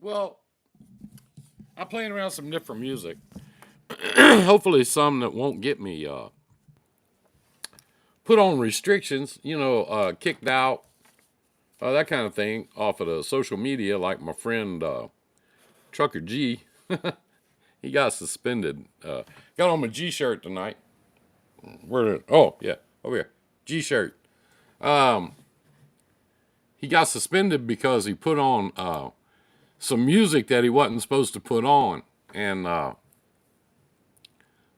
Well, I'm playing around some different music. Hopefully, some that won't get me put on restrictions. Kicked out, that kind of thing, off of the social media. Like my friend Trucker G, he got suspended. Got on my G shirt tonight. Where? Oh yeah, over here. G shirt. Um, he got suspended because he put on some music that he wasn't supposed to put on, and I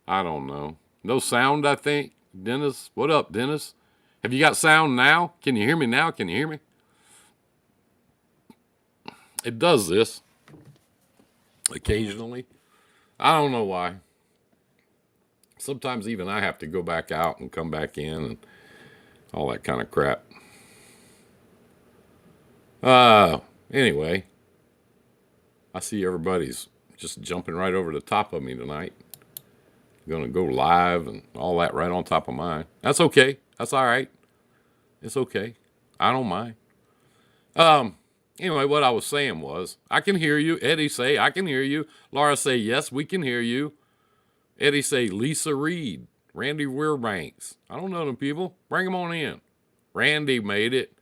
don't know. No sound, I think. Dennis, what up, Dennis? Have you got sound now? Can you hear me now? Can you hear me? It does this occasionally. I don't know why. Sometimes even I have to go back out and come back in and all that kind of crap. Uh, anyway, I see everybody's just jumping right over the top of me tonight. Gonna go live and all that right on top of mine. That's okay. That's all right. It's okay. I don't mind. Um, anyway, what I was saying was, I can hear you. Eddie say, I can hear you. Laura say, yes, we can hear you. Eddie say, Lisa Reed, Randy Weirbanks. I don't know them people. Bring them on in. Randy made it.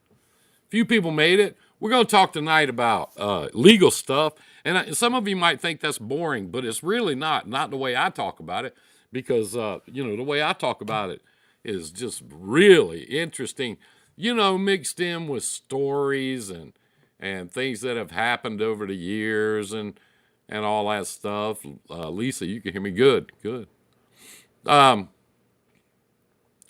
Few people made it. We're going to talk tonight about legal stuff. And some of you might think that's boring, but it's really not. Not the way I talk about it, because, the way I talk about it is just really interesting, mixed in with stories and things that have happened over the years and all that stuff. Lisa, you can hear me good, good. Um,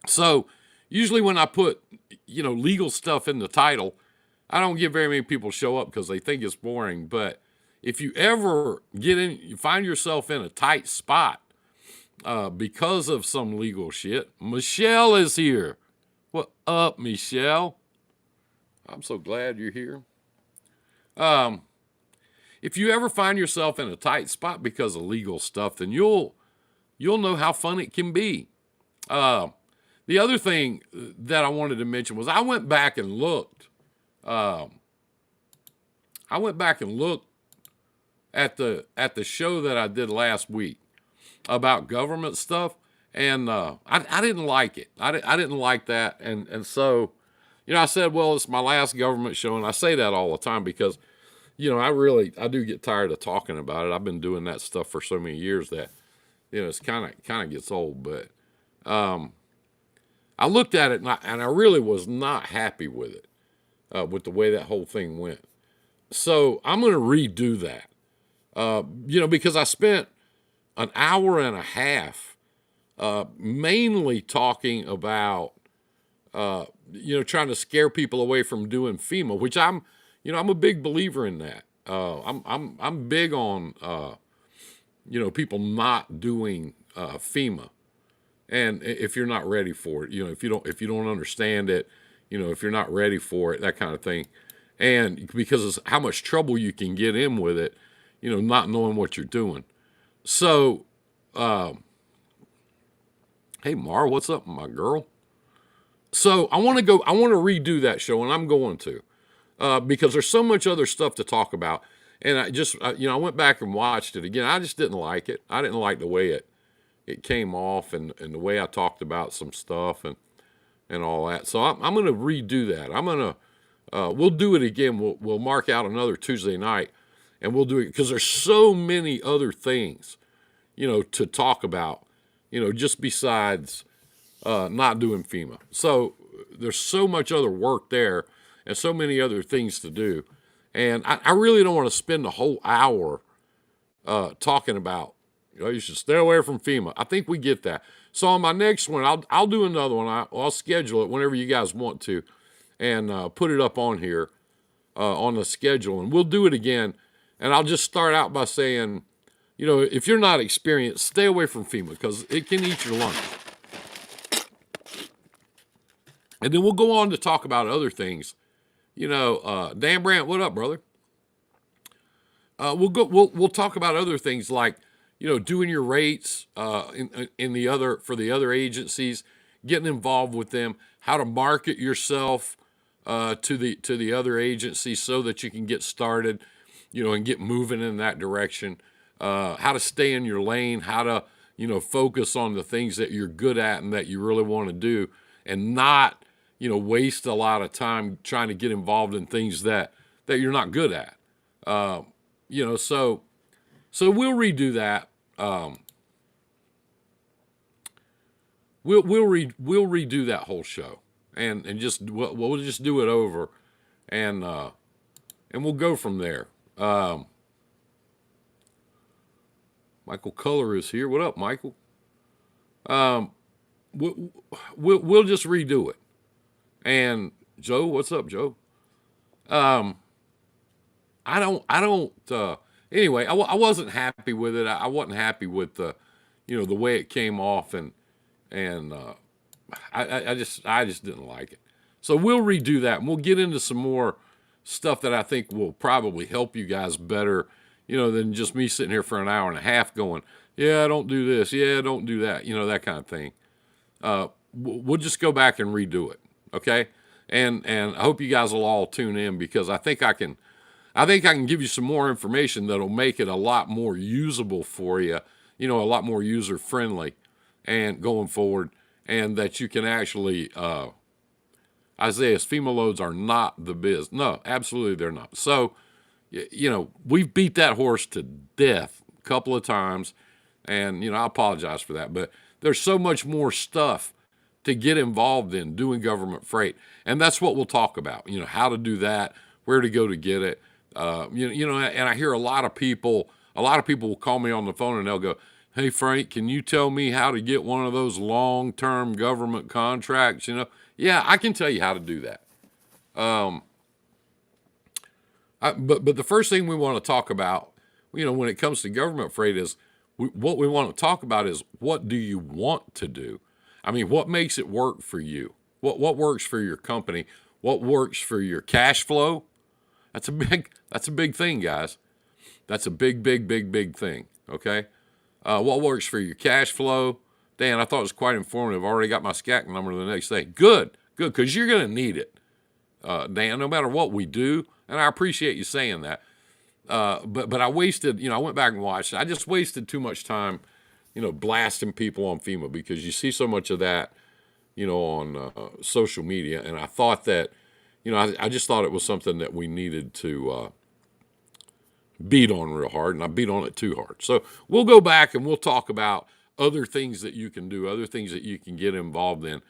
so usually when I put, legal stuff in the title, I don't get very many people show up because they think it's boring. But if you ever you find yourself in a tight spot because of some legal shit, Michelle is here. What up, Michelle? I'm so glad you're here. Um, if you ever find yourself in a tight spot because of legal stuff, then you'll know how fun it can be. Uh, the other thing that I wanted to mention was I went back and looked. Um, I went back and looked at the show that I did last week about government stuff, and I didn't like it. I didn't like that, and so I said, well, it's my last government show, and I say that all the time because I do get tired of talking about it. I've been doing that stuff for so many years that it's kind of gets old. But um, I looked at it and I really was not happy with the way that whole thing went. So I'm going to redo that. Because I spent an hour and a half mainly talking about trying to scare people away from doing FEMA, which I'm a big believer in that. I'm big on people not doing FEMA, and if you're not ready for it, if you don't understand it, if you're not ready for it, that kind of thing, and because of how much trouble you can get in with it, not knowing what you're doing. So, hey Mar, what's up, my girl? So I want to redo that show, and I'm going to. Because there's so much other stuff to talk about. And I went back and watched it again. I just didn't like it. I didn't like the way it came off and the way I talked about some stuff and all that. So I'm going to redo that. We'll do it again. We'll mark out another Tuesday night and we'll do it because there's so many other things, to talk about, just besides not doing FEMA. So there's so much other work there and so many other things to do. And I really don't want to spend a whole hour, talking about, you should stay away from FEMA. I think we get that. So on my next one, I'll do another one. I'll schedule it whenever you guys want to, and put it up on here on the schedule, and we'll do it again. And I'll just start out by saying, if you're not experienced, stay away from FEMA because it can eat your lunch. And then we'll go on to talk about other things. Dan Brandt, what up, brother? We'll talk about other things like, doing your rates in the other for the other agencies, getting involved with them, how to market yourself to the other agencies so that you can get started, and get moving in that direction. How to stay in your lane, how to focus on the things that you're good at and that you really want to do, and not waste a lot of time trying to get involved in things that you're not good at. So we'll redo that. We'll redo that whole show, and we'll just do it over, and we'll go from there. Michael Culler is here. What up, Michael? We'll just redo it. And Joe, what's up, Joe? Anyway, I wasn't happy with it. I wasn't happy with the way it came off, and I just didn't like it. So we'll redo that, and we'll get into some more stuff that I think will probably help you guys better, than just me sitting here for an hour and a half going, yeah, don't do this, yeah, don't do that, that kind of thing. We'll just go back and redo it, okay? And I hope you guys will all tune in because I think I can give you some more information that'll make it a lot more usable for you, a lot more user friendly, and going forward, and that you can actually. Isaiah's FEMA loads are not the biz. No, absolutely they're not. So, we've beat that horse to death a couple of times, and, I apologize for that. But there's so much more stuff to get involved in doing government freight. And that's what we'll talk about, how to do that, where to go to get it. And I hear a lot of people will call me on the phone and they'll go, hey, Frank, can you tell me how to get one of those long-term government contracts, Yeah, I can tell you how to do that. But the first thing we want to talk about, when it comes to government freight is what we want to talk about is what do you want to do? I mean, what makes it work for you? What works for your company? What works for your cash flow? That's a big thing, guys. That's a big thing. Okay. What works for your cash flow? Dan, I thought it was quite informative. I already got my SCAC number the next day. Good, because you're going to need it, Dan, no matter what we do. And I appreciate you saying that. But I wasted, I went back and watched. I just wasted too much time, blasting people on FEMA because you see so much of that, on social media. And I thought that, I just thought it was something that we needed to beat on real hard, and I beat on it too hard. So we'll go back and we'll talk about other things that you can do, other things that you can get involved in,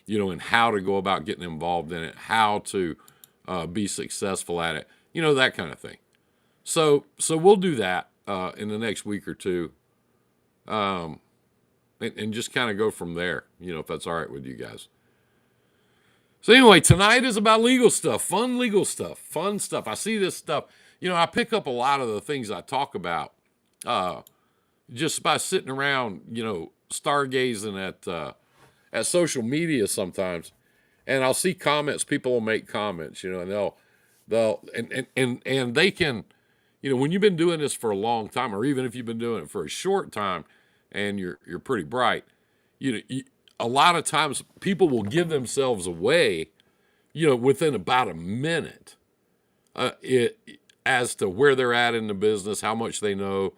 and how to go about getting involved in it, how to be successful at it, that kind of thing. So we'll do that in the next week or two, and just kind of go from there, if that's all right with you guys. So anyway, tonight is about legal stuff, fun legal stuff, fun stuff. I see this stuff. I pick up a lot of the things I talk about just by sitting around, stargazing at social media sometimes, and I'll see comments. People will make comments, and and they can, when you've been doing this for a long time, or even if you've been doing it for a short time, and you're pretty bright, a lot of times people will give themselves away, within about a minute, as to where they're at in the business, how much they know,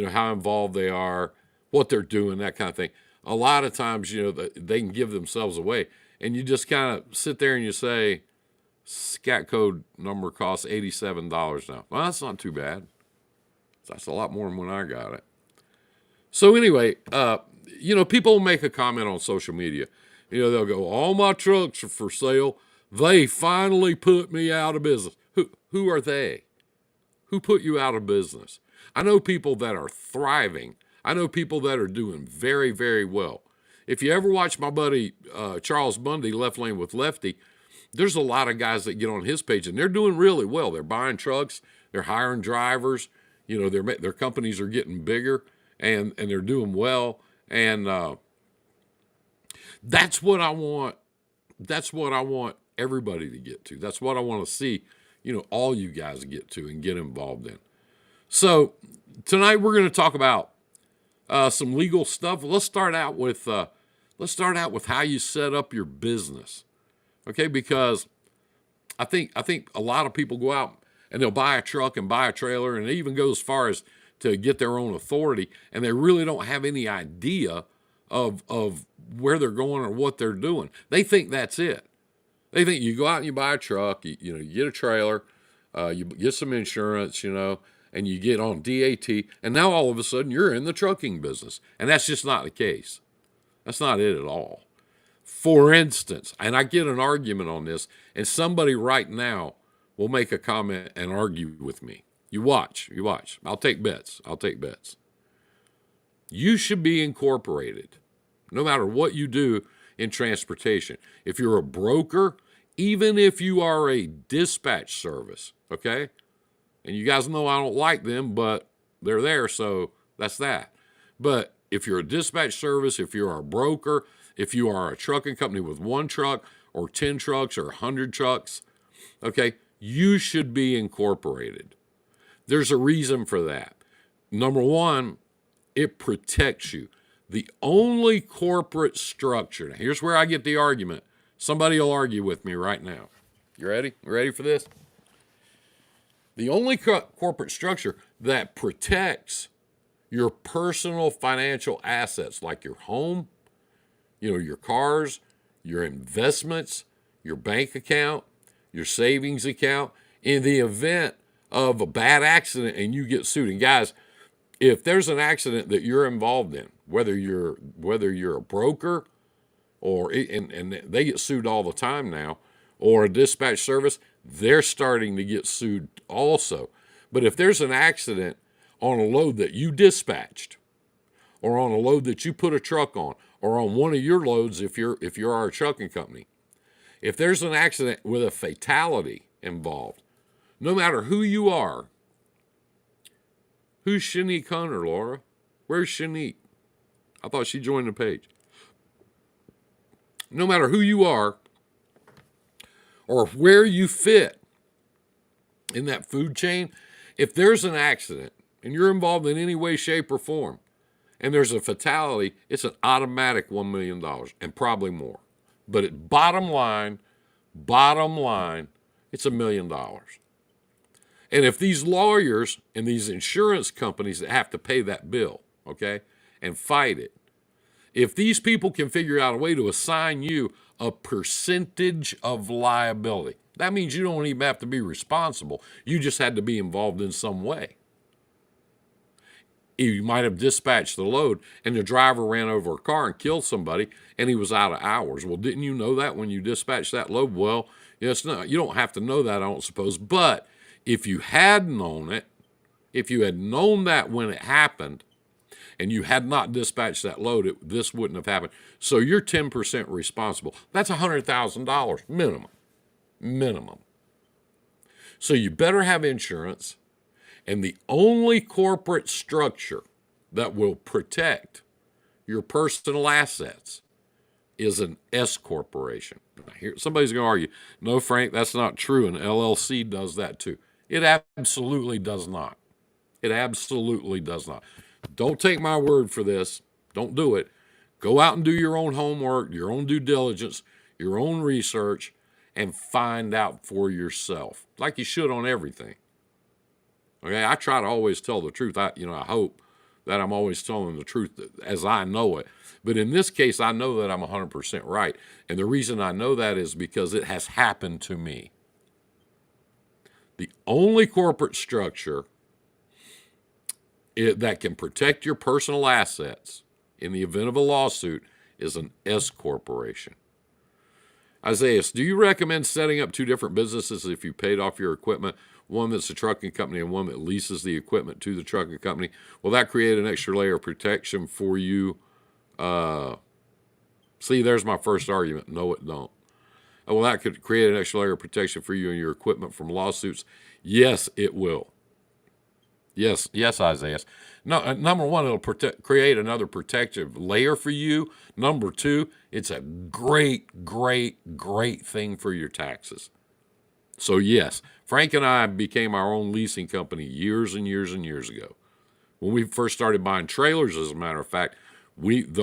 how involved they are, what they're doing, that kind of thing. A lot of times, they can give themselves away, and you just kind of sit there and you say, SCAC code number costs $87 now. Well, that's not too bad. That's a lot more than when I got it. So anyway, people make a comment on social media. They'll go, all my trucks are for sale. They finally put me out of business. Who are they? Who put you out of business? I know people that are thriving. I know people that are doing very, very well. If you ever watch my buddy Charles Bundy, Left Lane with Lefty, there's a lot of guys that get on his page and they're doing really well. They're buying trucks, they're hiring drivers, their companies are getting bigger and they're doing well. And that's what I want. That's what I want everybody to get to. That's what I want to see, all you guys get to and get involved in. So tonight we're going to talk about some legal stuff. Let's start out with how you set up your business. Okay, because I think a lot of people go out and they'll buy a truck and buy a trailer, and they even go as far as to get their own authority, and they really don't have any idea of where they're going or what they're doing. They think that's it. They think you go out and you buy a truck, you get a trailer, you get some insurance, and you get on DAT, and now all of a sudden you're in the trucking business. And that's just not the case. That's not it at all. For instance, and I get an argument on this, and somebody right now will make a comment and argue with me. You watch. I'll take bets. You should be incorporated, no matter what you do in transportation. If you're a broker, even if you are a dispatch service, okay? And you guys know I don't like them, but they're there, so that's that. But if you're a dispatch service, if you're a broker, if you are a trucking company with one truck or 10 trucks or 100 trucks, okay, you should be incorporated. There's a reason for that. Number one, it protects you. The only corporate structure, now here's where I get the argument. Somebody will argue with me right now. You ready? You ready for this? The only corporate structure that protects your personal financial assets, like your home, your cars, your investments, your bank account, your savings account, in the event of a bad accident and you get sued. And guys, if there's an accident that you're involved in, whether you're a broker and they get sued all the time now, or a dispatch service, they're starting to get sued also. But if there's an accident on a load that you dispatched, or on a load that you put a truck on, or on one of your loads if you're our trucking company, if there's an accident with a fatality involved, no matter who you are, who's Shanique Hunter, Laura? Where's Shanique? I thought she joined the page. No matter who you are or where you fit in that food chain, if there's an accident and you're involved in any way, shape, or form, and there's a fatality, it's an automatic $1 million and probably more. But bottom line, it's $1 million. And if these lawyers and these insurance companies that have to pay that bill, okay, and fight it, if these people can figure out a way to assign you a percentage of liability, that means you don't even have to be responsible. You just had to be involved in some way. You might have dispatched the load and the driver ran over a car and killed somebody and he was out of hours. Well, didn't you know that when you dispatched that load? Well, yes, no, you don't have to know that, I don't suppose. But if you had known it, if you had known that when it happened and you had not dispatched that load, this wouldn't have happened. So you're 10% responsible. That's $100,000 minimum. So you better have insurance. And the only corporate structure that will protect your personal assets is an S corporation. Here, somebody's going to argue, no, Frank, that's not true. An LLC does that too. It absolutely does not. It absolutely does not. Don't take my word for this. Don't do it. Go out and do your own homework, your own due diligence, your own research, and find out for yourself, like you should on everything. Okay, I try to always tell the truth. I hope that I'm always telling the truth as I know it. But in this case, I know that I'm 100% right. And the reason I know that is because it has happened to me. The only corporate structure that can protect your personal assets in the event of a lawsuit is an S corporation. Isaiah, do you recommend setting up two different businesses if you paid off your equipment one that's a trucking company and one that leases the equipment to the trucking company. Will that create an extra layer of protection for you? See, there's my first argument. No, it don't. Well, that could create an extra layer of protection for you and your equipment from lawsuits. Yes, it will. Yes, Isaiah. No, number one, it'll create another protective layer for you. Number two, it's a great thing for your taxes. So yes, Frank and I became our own leasing company years and years and years ago. When we first started buying trailers, as a matter of fact,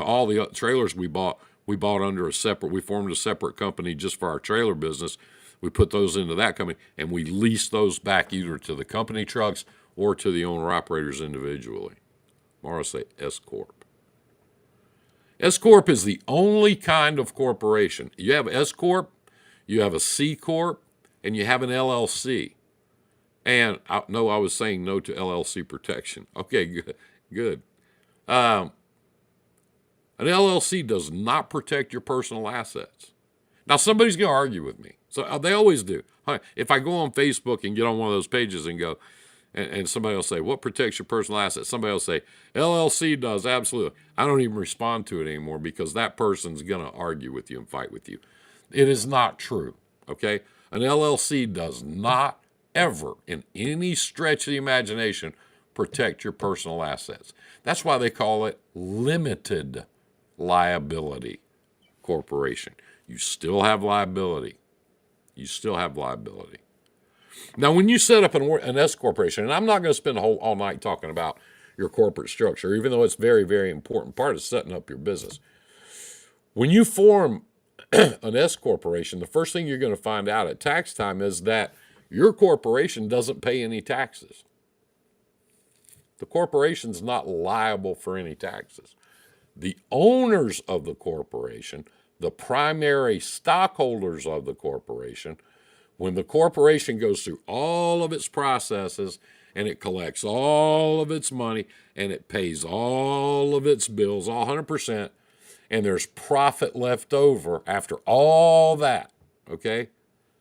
all the trailers we bought under we formed a separate company just for our trailer business. We put those into that company, and we leased those back either to the company trucks or to the owner-operators individually. Or I'll say S-Corp. S-Corp is the only kind of corporation. You have S-Corp, you have a C-Corp, and you have an LLC. And I was saying no to LLC protection. Okay, good. An LLC does not protect your personal assets. Now, somebody's going to argue with me. So they always do. If I go on Facebook and get on one of those pages and go, and somebody will say, what protects your personal assets? Somebody will say, LLC does, absolutely. I don't even respond to it anymore because that person's going to argue with you and fight with you. It is not true, okay? An LLC does not ever, in any stretch of the imagination, protect your personal assets. That's why they call it limited liability corporation. You still have liability. Now, when you set up an S corporation, and I'm not going to spend all night talking about your corporate structure, even though it's a very, very important part of setting up your business. When you form an S corporation, the first thing you're going to find out at tax time is that your corporation doesn't pay any taxes. The corporation's not liable for any taxes. The owners of the corporation, the primary stockholders of the corporation, when the corporation goes through all of its processes and it collects all of its money and it pays all of its bills, all 100%, and there's profit left over after all that, okay?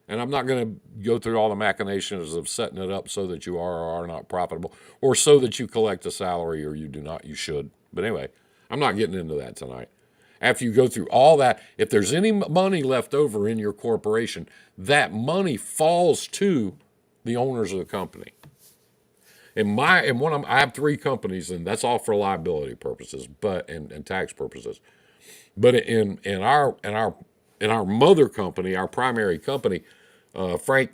And I'm not going to go through all the machinations of setting it up so that you are or are not profitable, or so that you collect a salary or you do not, you should. But anyway, I'm not getting into that tonight. After you go through all that, if there's any money left over in your corporation, that money falls to the owners of the company. I have 3 companies, and that's all for liability purposes, and tax purposes. But in our mother company, our primary company, Frank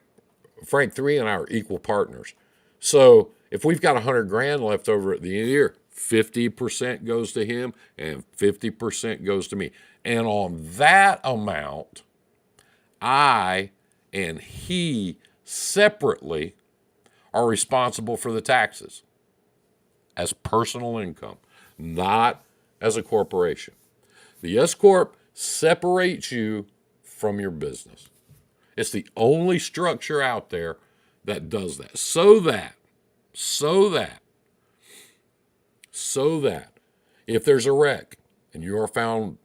3 and I are equal partners. So if we've got $100,000 left over at the end of the year, 50% goes to him and 50% goes to me. And on that amount, I and he separately are responsible for the taxes as personal income, not as a corporation. The S-Corp separates you from your business. It's the only structure out there that does that. So that if there's a wreck and you are found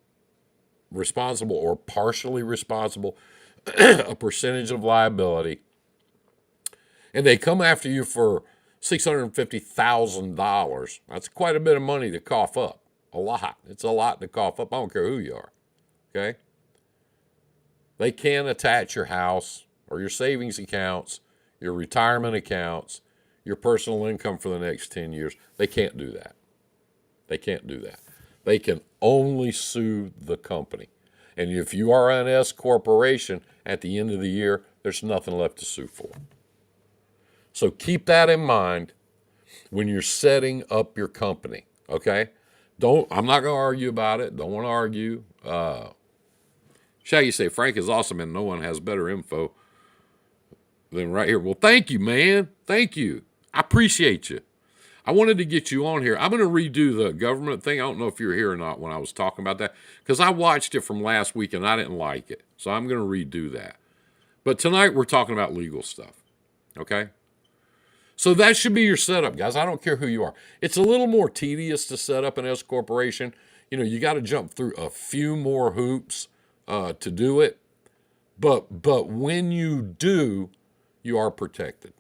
responsible or partially responsible, a percentage of liability, and they come after you for $650,000, that's quite a bit of money to cough up. A lot. It's a lot to cough up. I don't care who you are. Okay? They can attach your house or your savings accounts, your retirement accounts, your personal income for the next 10 years. They can't do that. They can only sue the company. And if you are an S corporation, at the end of the year, there's nothing left to sue for. So keep that in mind when you're setting up your company, okay? I'm not going to argue about it. Don't want to argue. Shaggy say, Frank is awesome and no one has better info than right here. Well, thank you, man. Thank you. I appreciate you. I wanted to get you on here. I'm going to redo the government thing. I don't know if you were here or not when I was talking about that, because I watched it from last week and I didn't like it. So I'm going to redo that. But tonight we're talking about legal stuff, okay? So that should be your setup, guys. I don't care who you are. It's a little more tedious to set up an S corporation. You know, you got to jump through a few more hoops to do it. But when you do, you are protected.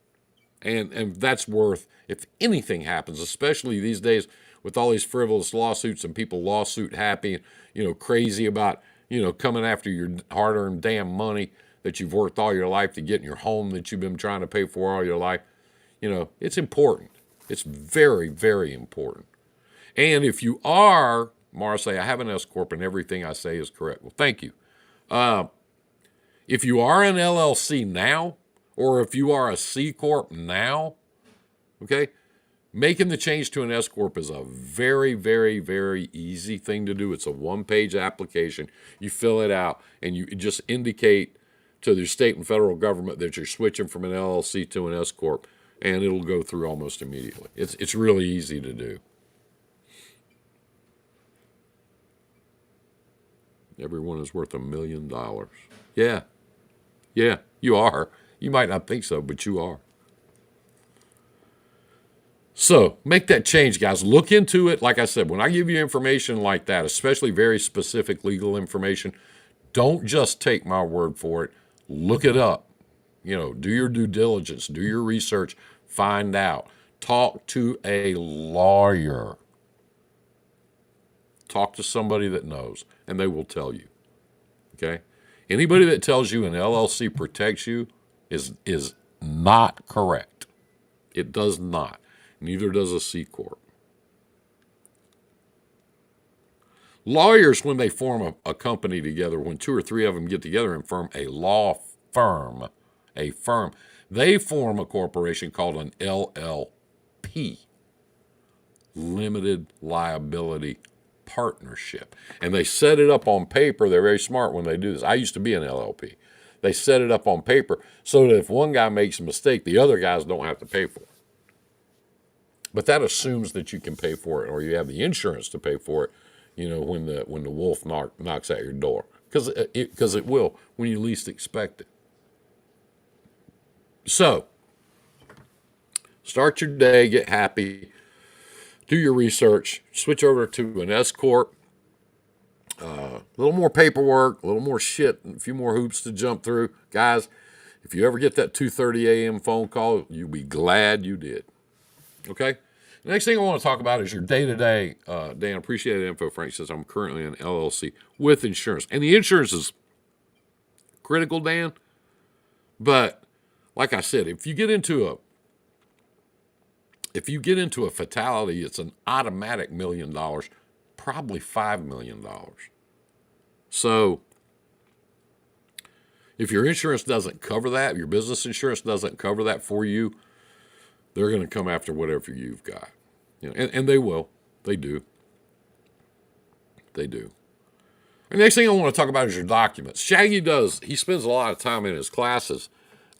And that's worth, if anything happens, especially these days with all these frivolous lawsuits and people lawsuit happy and, crazy about, coming after your hard-earned damn money that you've worked all your life to get in your home that you've been trying to pay for all your life. It's important. It's very, very important. And if you are, Mara say, I have an S Corp and everything I say is correct. Well, thank you. If you are an LLC now, or if you are a C Corp now, okay, making the change to an S Corp is a very, very, very easy thing to do. It's a one-page application. You fill it out, and you just indicate to the state and federal government that you're switching from an LLC to an S Corp, and it'll go through almost immediately. It's really easy to do. Everyone is worth $1 million. Yeah, you are. You might not think so, but you are. So make that change, guys. Look into it. Like I said, when I give you information like that, especially very specific legal information, don't just take my word for it. Look it up. Do your due diligence, do your research, find out. Talk to a lawyer. Talk to somebody that knows, and they will tell you. Okay? Anybody that tells you an LLC protects you is not correct. It does not. Neither does a C Corp. Lawyers, when they form a company together, when 2 or 3 of them get together and form a law firm, they form a corporation called an LLP, Limited Liability Partnership. And they set it up on paper. They're very smart when they do this. I used to be an LLP. They set it up on paper so that if one guy makes a mistake, the other guys don't have to pay for it. But that assumes that you can pay for it, or you have the insurance to pay for it, when the wolf knocks at your door. Because it will when you least expect it. So, start your day, get happy, do your research, switch over to an S Corp. A little more paperwork, a little more shit, and a few more hoops to jump through. Guys, if you ever get that 2:30 a.m. phone call, you'll be glad you did. Okay? The next thing I want to talk about is your day-to-day. Dan, appreciate the info. Frank says, I'm currently an LLC with insurance. And the insurance is critical, Dan. But like I said, if you get into a fatality, it's an automatic $1 million, probably $5 million. So if your insurance doesn't cover that, your business insurance doesn't cover that for you, they're going to come after whatever you've got. And they will. They do. They do. The next thing I want to talk about is your documents. Shaggy he spends a lot of time in his classes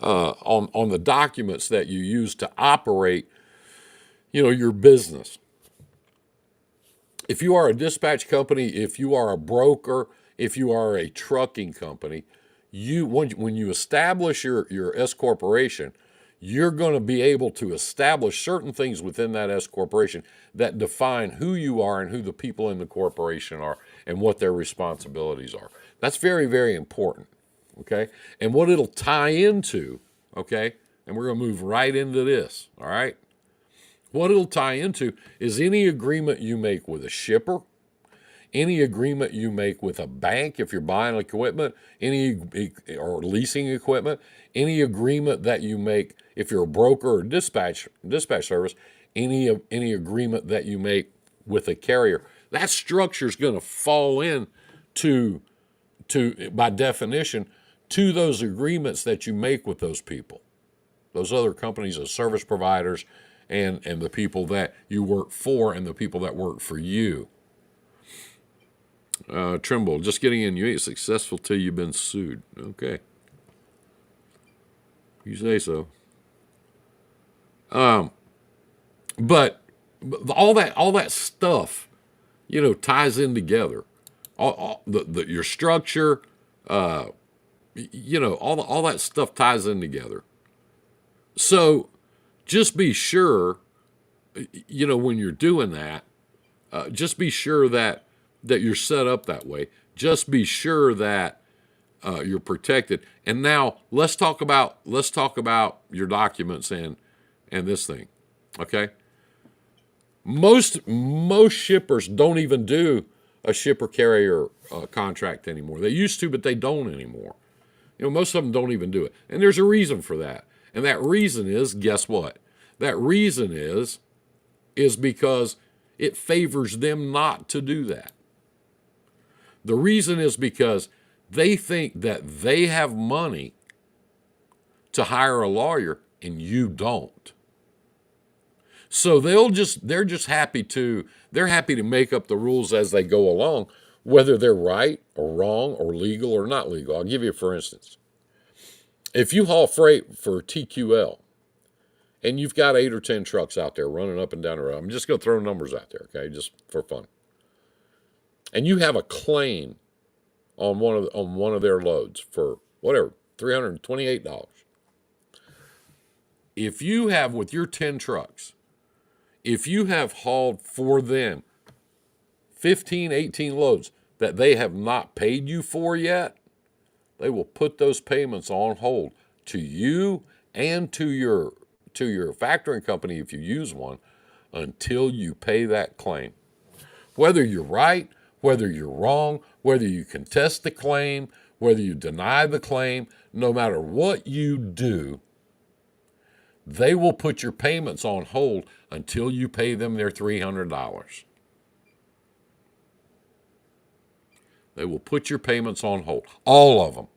on the documents that you use to operate, your business. If you are a dispatch company, if you are a broker, if you are a trucking company, when you establish your S corporation, you're going to be able to establish certain things within that S corporation that define who you are and who the people in the corporation are and what their responsibilities are. That's very, very important, okay? And what it'll tie into, okay, and we're going to move right into this, all right? What it'll tie into is any agreement you make with a shipper, any agreement you make with a bank if you're buying equipment, or leasing equipment, any agreement that you make if you're a broker or dispatch service, any agreement that you make with a carrier, that structure is going to fall in to by definition to those agreements that you make with those people, those other companies as service providers, and the people that you work for and the people that work for you. Trimble, just getting in. You ain't successful till you've been sued. Okay. You say so. But all that stuff, ties in together. All your structure, all that stuff ties in together. So just be sure, when you're doing that, just be sure that you're set up that way. Just be sure that you're protected. And now let's talk about your documents and and this thing. Okay? Most shippers don't even do a shipper carrier contract anymore. They used to, but they don't anymore. Most of them don't even do it. And there's a reason for that. And that reason is, guess what? That reason is because it favors them not to do that. The reason is because they think that they have money to hire a lawyer and you don't. So they're just happy to make up the rules as they go along, whether they're right or wrong or legal or not legal. I'll give you for instance. If you haul freight for TQL and you've got 8 or 10 trucks out there running up and down the road, I'm just going to throw numbers out there, okay, just for fun. And you have a claim on one of their loads for whatever, $328. If you have, with your 10 trucks, if you have hauled for them 15, 18 loads that they have not paid you for yet, they will put those payments on hold to you and to your factoring company if you use one until you pay that claim. Whether you're right, whether you're wrong, whether you contest the claim, whether you deny the claim, no matter what you do, they will put your payments on hold until you pay them their $300. They will put your payments on hold. All of them.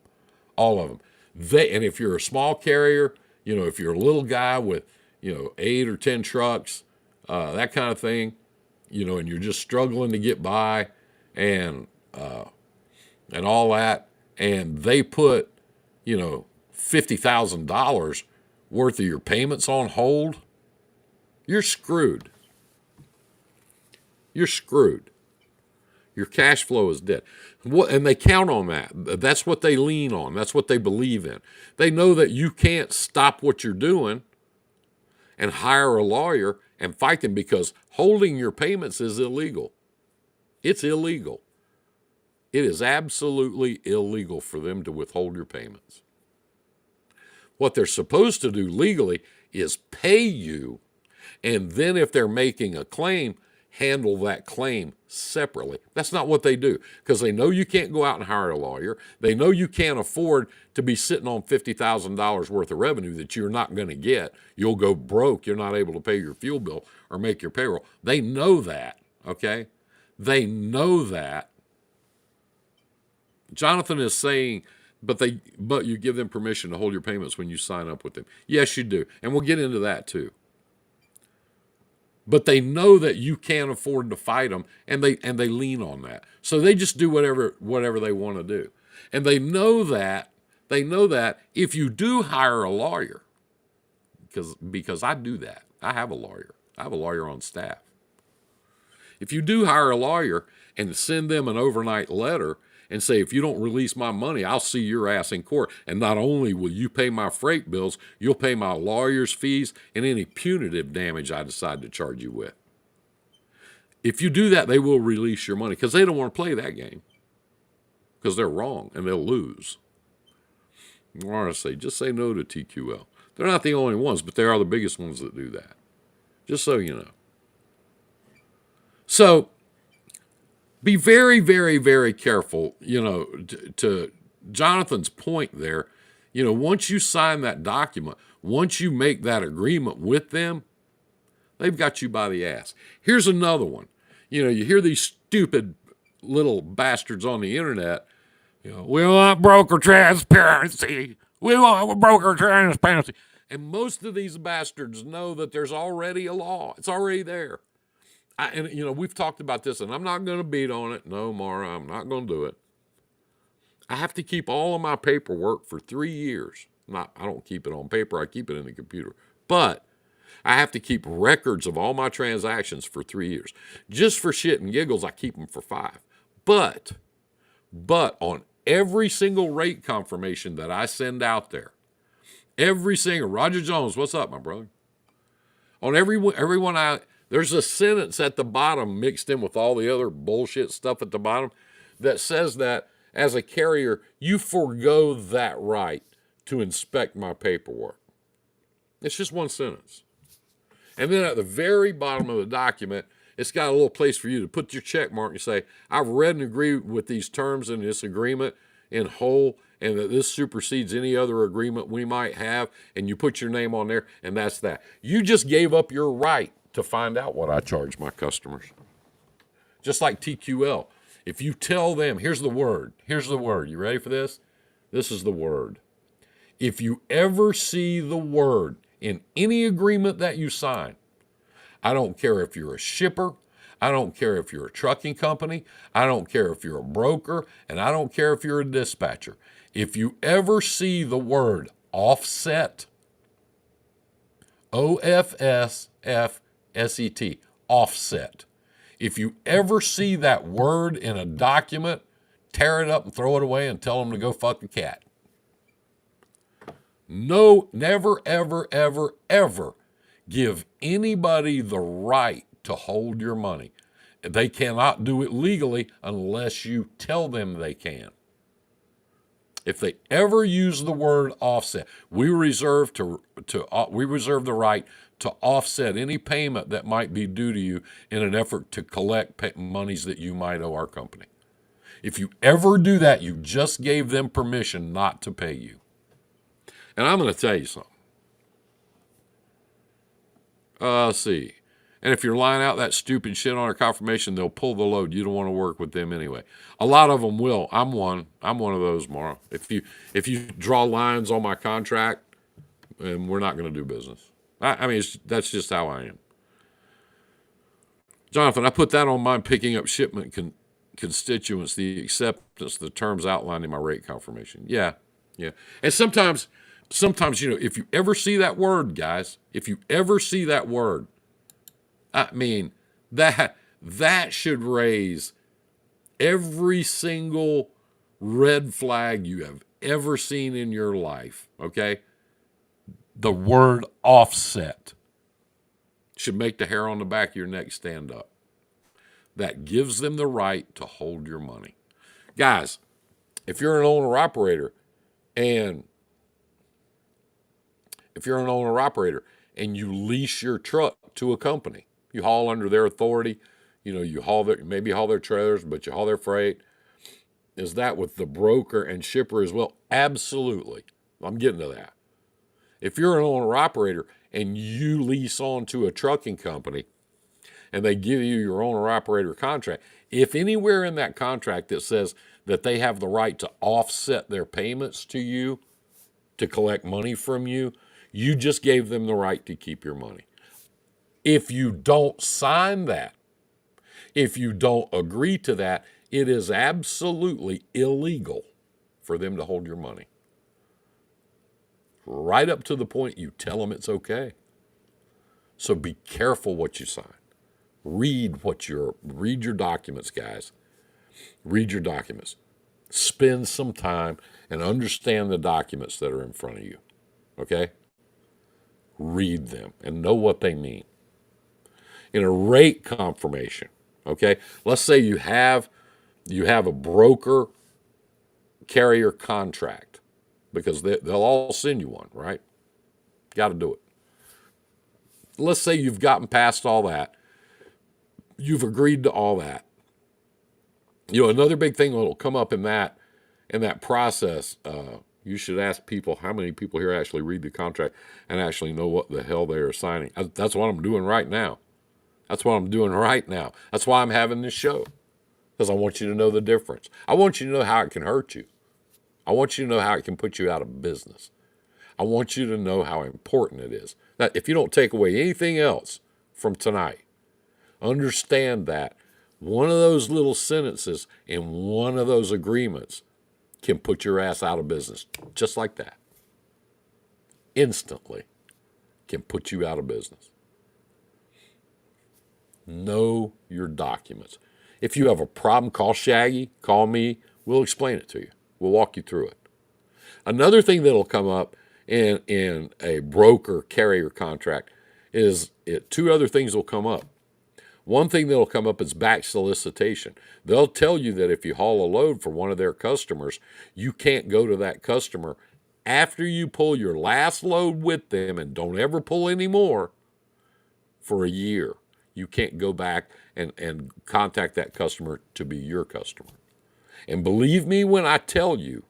All of them. And if you're a small carrier, if you're a little guy with, 8 or 10 trucks, that kind of thing, and you're just struggling to get by and all that, and they put, $50,000 worth of your payments on hold, you're screwed. You're screwed. Your cash flow is dead. And they count on that. That's what they lean on. That's what they believe in. They know that you can't stop what you're doing and hire a lawyer and fight them because holding your payments is illegal. It's illegal. It is absolutely illegal for them to withhold your payments. What they're supposed to do legally is pay you, and then if they're making a claim, handle that claim separately. That's not what they do because they know you can't go out and hire a lawyer. They know you can't afford to be sitting on $50,000 worth of revenue that you're not going to get. You'll go broke. You're not able to pay your fuel bill or make your payroll. They know that, okay? They know that. Jonathan is saying, but you give them permission to hold your payments when you sign up with them. Yes, you do. And we'll get into that too. But they know that you can't afford to fight them, and they lean on that. So they just do whatever they want to do. And they know that if you do hire a lawyer, because I do that. I have a lawyer. I have a lawyer on staff. If you do hire a lawyer and send them an overnight letter and say, if you don't release my money, I'll see your ass in court. And not only will you pay my freight bills, you'll pay my lawyer's fees and any punitive damage I decide to charge you with. If you do that, they will release your money because they don't want to play that game because they're wrong and they'll lose. Honestly, just say no to TQL. They're not the only ones, but they are the biggest ones that do that. Just so you know. So, be very, very, very careful, to Jonathan's point there. Once you sign that document, once you make that agreement with them, they've got you by the ass. Here's another one. You hear these stupid little bastards on the internet. We want broker transparency. We want broker transparency. And most of these bastards know that there's already a law. It's already there. We've talked about this, and I'm not going to beat on it. No, Mara, I'm not going to do it. I have to keep all of my paperwork for 3 years. I don't keep it on paper. I keep it in the computer. But I have to keep records of all my transactions for 3 years. Just for shit and giggles, I keep them for 5. But on every single rate confirmation that I send out there, every single, Roger Jones, what's up, my brother? On everyone there's a sentence at the bottom mixed in with all the other bullshit stuff at the bottom that says that as a carrier, you forego that right to inspect my paperwork. It's just one sentence. And then at the very bottom of the document, it's got a little place for you to put your check mark and say, I've read and agree with these terms in this agreement in whole, and that this supersedes any other agreement we might have, and you put your name on there, and that's that. You just gave up your right to find out what I charge my customers. Just like TQL. If you tell them, here's the word. You ready for this? This is the word. If you ever see the word in any agreement that you sign, I don't care if you're a shipper, I don't care if you're a trucking company, I don't care if you're a broker, and I don't care if you're a dispatcher. If you ever see the word offset, OFSFSET, offset. If you ever see that word in a document, tear it up and throw it away and tell them to go fuck a cat. No, never, ever, ever, ever give anybody the right to hold your money. They cannot do it legally unless you tell them they can. If they ever use the word offset, we reserve the right to offset any payment that might be due to you in an effort to collect monies that you might owe our company. If you ever do that, you just gave them permission not to pay you. And I'm going to tell you something. Let's see. And if you're lying out that stupid shit on a confirmation, they'll pull the load. You don't want to work with them anyway. A lot of them will. I'm one of those, Mara. If you draw lines on my contract, and we're not going to do business. I mean, that's just how I am. Jonathan, I put that on my picking up shipment constituents, the acceptance, the terms outlined in my rate confirmation. Yeah. And sometimes, if you ever see that word, guys, if you ever see that word, I mean, that should raise every single red flag you have ever seen in your life, okay? The word offset should make the hair on the back of your neck stand up. That gives them the right to hold your money. Guys, if you're an owner-operator and you lease your truck to a company, you haul under their authority, you haul their trailers, but you haul their freight. Is that with the broker and shipper as well? Absolutely. I'm getting to that. If you're an owner-operator and you lease on to a trucking company and they give you your owner-operator contract, if anywhere in that contract it says that they have the right to offset their payments to you to collect money from you, you just gave them the right to keep your money. If you don't sign that, if you don't agree to that, it is absolutely illegal for them to hold your money. Right up to the point you tell them it's okay. So be careful what you sign. Read your documents, guys. Read your documents. Spend some time and understand the documents that are in front of you. Okay? Read them and know what they mean. In a rate confirmation, okay? Let's say you have a broker carrier contract, because they'll all send you one, right? Got to do it. Let's say you've gotten past all that. You've agreed to all that. Another big thing that'll come up in that process, you should ask people, how many people here actually read the contract and actually know what the hell they are signing. That's what I'm doing right now. That's why I'm having this show, because I want you to know the difference. I want you to know how it can hurt you. I want you to know how it can put you out of business. I want you to know how important it is. That if you don't take away anything else from tonight, understand that one of those little sentences in one of those agreements can put your ass out of business, just like that. Instantly can put you out of business. Know your documents. If you have a problem, call Shaggy, call me. We'll explain it to you. We'll walk you through it. Another thing that'll come up in a broker carrier contract is two other things will come up. One thing that'll come up is back solicitation. They'll tell you that if you haul a load for one of their customers, you can't go to that customer after you pull your last load with them, and don't ever pull any more, for a year. You can't go back and contact that customer to be your customer. And believe me when I tell you,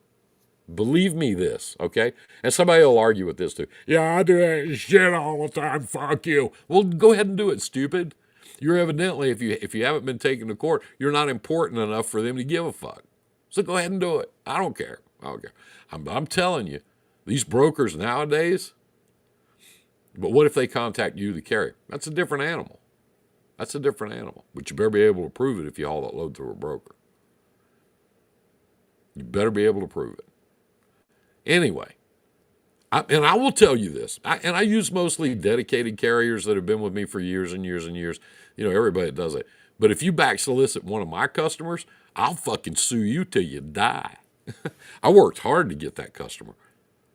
believe me this, okay? And somebody will argue with this too. Yeah, I do that shit all the time. Fuck you. Well, go ahead and do it, stupid. You're evidently, if you haven't been taken to court, you're not important enough for them to give a fuck. So go ahead and do it. I don't care. I don't care. I'm telling you, these brokers nowadays, but what if they contact you, the carrier? That's a different animal. That's a different animal. But you better be able to prove it if you haul that load through a broker. You better be able to prove it. Anyway, I will tell you this, I use mostly dedicated carriers that have been with me for years and years and years. You know, everybody does it. But if you back solicit one of my customers, I'll fucking sue you till you die. I worked hard to get that customer.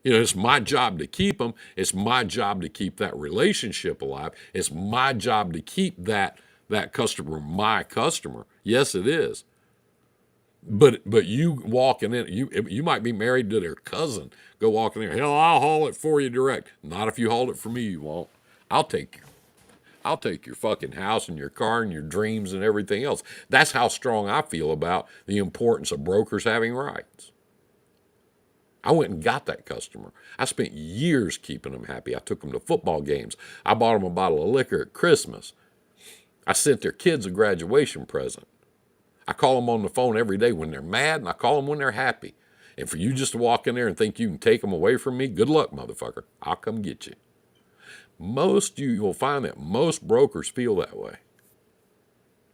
You know, it's my job to keep them. It's my job to keep that relationship alive. It's my job to keep that customer my customer. Yes, it is. But you walking in, you might be married to their cousin. Go walking in there. Hell, I'll haul it for you direct. Not if you haul it for me, you won't. I'll take your fucking house and your car and your dreams and everything else. That's how strong I feel about the importance of brokers having rights. I went and got that customer. I spent years keeping them happy. I took them to football games. I bought them a bottle of liquor at Christmas. I sent their kids a graduation present. I call them on the phone every day when they're mad, and I call them when they're happy. And for you just to walk in there and think you can take them away from me, good luck, motherfucker. I'll come get you. You'll find that most brokers feel that way.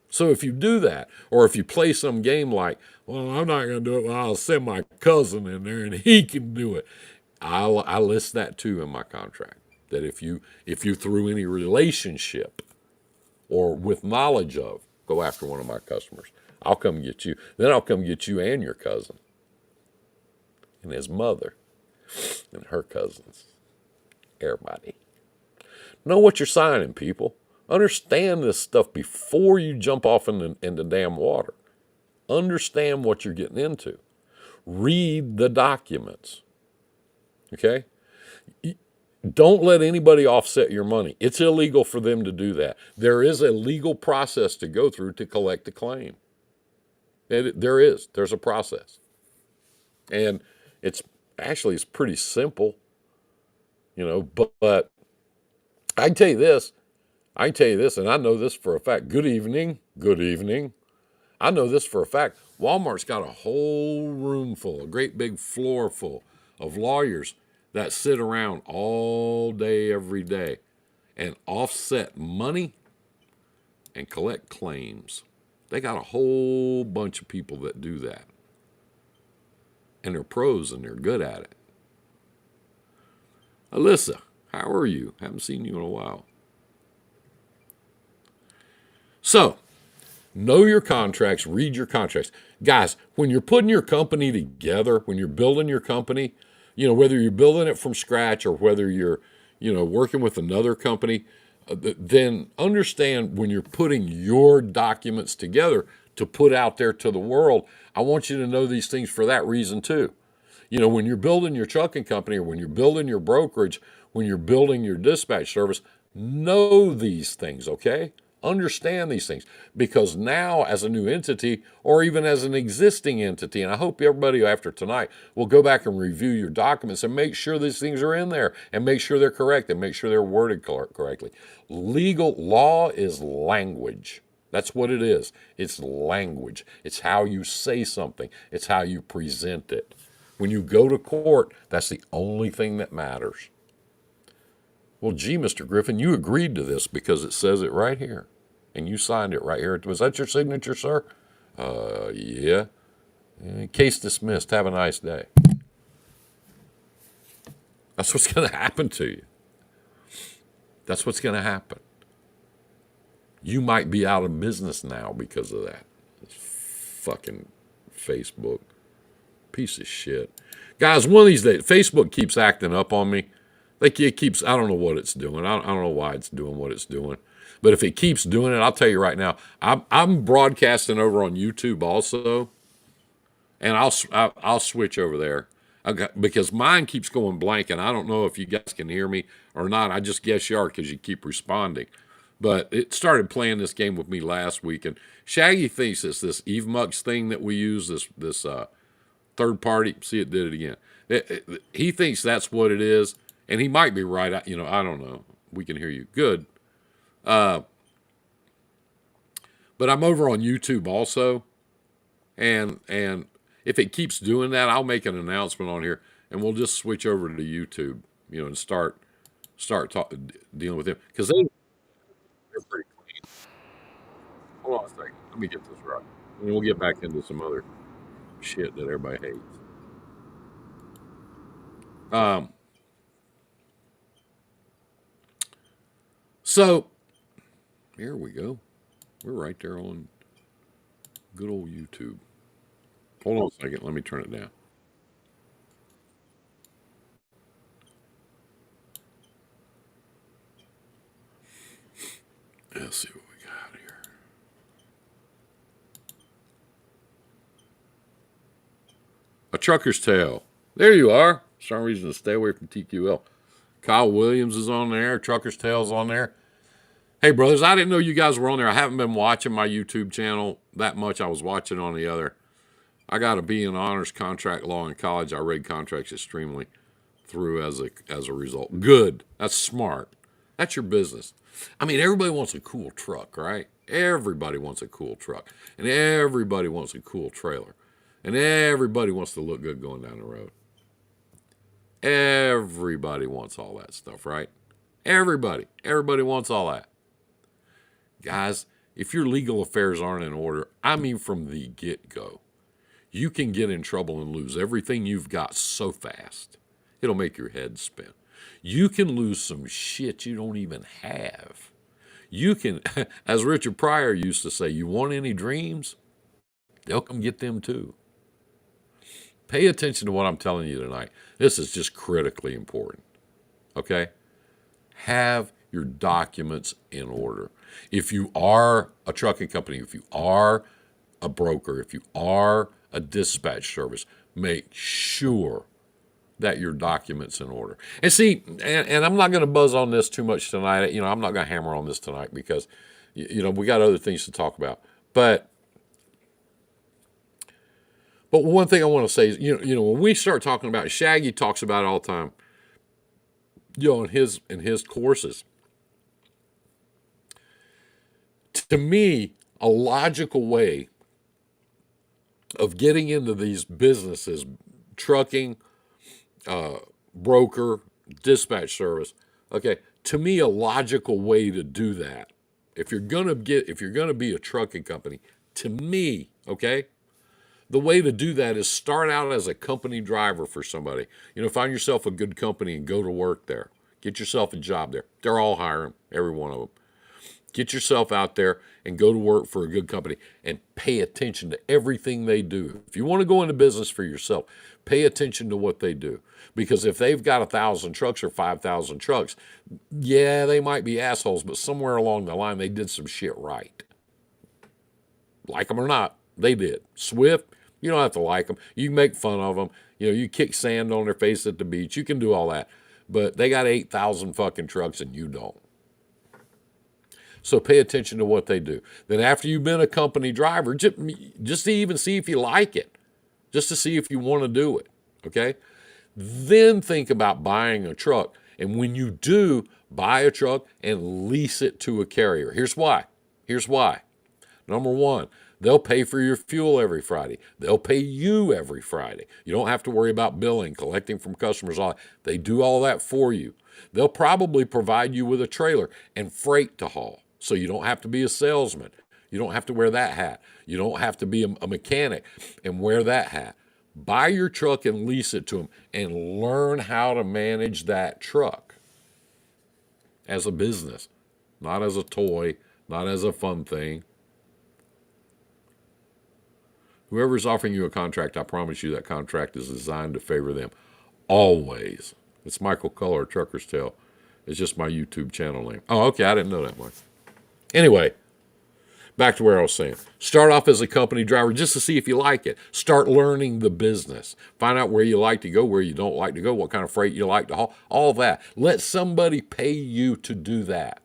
So if you do that, or if you play some game like, well, I'm not going to do it, well, I'll send my cousin in there and he can do it. I list that too in my contract, that if you through any relationship or with knowledge of, go after one of my customers, I'll come get you. Then I'll come get you and your cousin and his mother and her cousins. Everybody. Know what you're signing, people. Understand this stuff before you jump off in the damn water. Understand what you're getting into. Read the documents. Okay? Don't let anybody offset your money. It's illegal for them to do that. There is a legal process to go through to collect a claim. There's a process. And it's pretty simple, you know, but I can tell you this, and I know this for a fact. Good evening. I know this for a fact. Walmart's got a whole room full, a great big floor full of lawyers that sit around all day, every day, and offset money and collect claims. They got a whole bunch of people that do that. And they're pros and they're good at it. Alyssa, how are you? Haven't seen you in a while. So, know your contracts, read your contracts. Guys, when you're putting your company together, when you're building your company, you know, whether you're building it from scratch or whether you're, you know, working with another company, then understand when you're putting your documents together to put out there to the world, I want you to know these things for that reason too. You know, when you're building your trucking company or when you're building your brokerage, when you're building your dispatch service, know these things, okay? Understand these things, because now as a new entity or even as an existing entity, and I hope everybody after tonight will go back and review your documents and make sure these things are in there and make sure they're correct and make sure they're worded correctly. Legal law is language. That's what it is. It's language. It's how you say something. It's how you present it. When you go to court, that's the only thing that matters. Well, gee, Mr. Griffin, you agreed to this because it says it right here. And you signed it right here. Was that your signature, sir? Yeah. Case dismissed. Have a nice day. That's what's going to happen to you. That's what's going to happen. You might be out of business now because of that. It's fucking Facebook. Piece of shit. Guys, one of these days, Facebook keeps acting up on me. Like it keeps, I don't know what it's doing. I don't know why it's doing what it's doing. But if it keeps doing it, I'll tell you right now, I'm broadcasting over on YouTube also. And I'll switch over there. Because mine keeps going blank, and I don't know if you guys can hear me or not. I just guess you are because you keep responding. But it started playing this game with me last week, and Shaggy thinks it's this EveMux thing that we use, this third party. See, it did it again. He thinks that's what it is, and he might be right. I don't know. We can hear you. Good. But I'm over on YouTube also, and if it keeps doing that, I'll make an announcement on here, and we'll just switch over to YouTube, and start dealing with them because they're pretty clean. Hold on a second. Let me get this right, and we'll get back into some other shit that everybody hates. So here we go. We're right there on good old YouTube. Hold on a second. Let me turn it down. Let's see what we got here. A Trucker's Tale. There you are. Some reason to stay away from TQL. Kyle Williams is on there. Trucker's Tale's on there. Hey, brothers, I didn't know you guys were on there. I haven't been watching my YouTube channel that much. I was watching on the other. I got a B in honors contract law in college. I read contracts extremely through as a result. Good. That's smart. That's your business. I mean, everybody wants a cool truck, right? Everybody wants a cool truck. And everybody wants a cool trailer. And everybody wants to look good going down the road. Everybody wants all that stuff, right? Everybody wants all that. Guys, if your legal affairs aren't in order, I mean from the get-go, you can get in trouble and lose everything you've got so fast, it'll make your head spin. You can lose some shit you don't even have. You can, as Richard Pryor used to say, you want any dreams? They'll come get them too. Pay attention to what I'm telling you tonight. This is just critically important. Okay? Have your documents in order. If you are a trucking company, if you are a broker, if you are a dispatch service, make sure that your documents in order. And see, and I'm not going to buzz on this too much tonight. I'm not going to hammer on this tonight because, we got other things to talk about. But one thing I want to say is, when we start talking about, Shaggy talks about it all the time, in his courses. To me, a logical way of getting into these businesses, trucking, broker, dispatch service. Okay, to me, a logical way to do that, if you're gonna be a trucking company, to me, okay, the way to do that is start out as a company driver for somebody. Find yourself a good company and go to work there. Get yourself a job there. They're all hiring, every one of them. Get yourself out there and go to work for a good company and pay attention to everything they do. If you want to go into business for yourself, pay attention to what they do. Because if they've got 1,000 trucks or 5,000 trucks, yeah, they might be assholes, but somewhere along the line, they did some shit right. Like them or not, they did. Swift, you don't have to like them. You can make fun of them. You kick sand on their face at the beach. You can do all that. But they got 8,000 fucking trucks and you don't. So pay attention to what they do. Then after you've been a company driver, just to even see if you like it, just to see if you want to do it, okay? Then think about buying a truck. And when you do, buy a truck and lease it to a carrier. Here's why. Number one, they'll pay for your fuel every Friday. They'll pay you every Friday. You don't have to worry about billing, collecting from customers. All that. They do all that for you. They'll probably provide you with a trailer and freight to haul. So you don't have to be a salesman. You don't have to wear that hat. You don't have to be a mechanic and wear that hat. Buy your truck and lease it to them and learn how to manage that truck as a business, not as a toy, not as a fun thing. Whoever's offering you a contract, I promise you that contract is designed to favor them. Always. It's Michael Culler, Trucker's Tale. It's just my YouTube channel name. Oh, okay, I didn't know that much. Anyway, back to where I was saying. Start off as a company driver just to see if you like it. Start learning the business. Find out where you like to go, where you don't like to go, what kind of freight you like to haul, all that. Let somebody pay you to do that.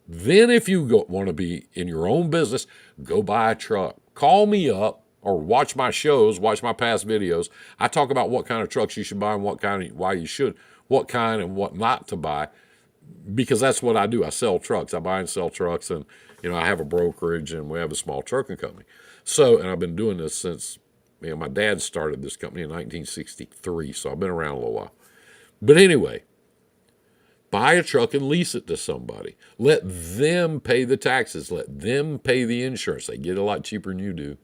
Then if you want to be in your own business, go buy a truck. Call me up or watch my shows, watch my past videos. I talk about what kind of trucks you should buy and why you should, what kind and what not to buy, because that's what I do. I sell trucks. I buy and sell trucks, and I have a brokerage and we have a small trucking company. So, and I've been doing this since my dad started this company in 1963, so I've been around a little while. But anyway, buy a truck and lease it to somebody. Let them pay the taxes. Let them pay the insurance. They get it a lot cheaper than you do.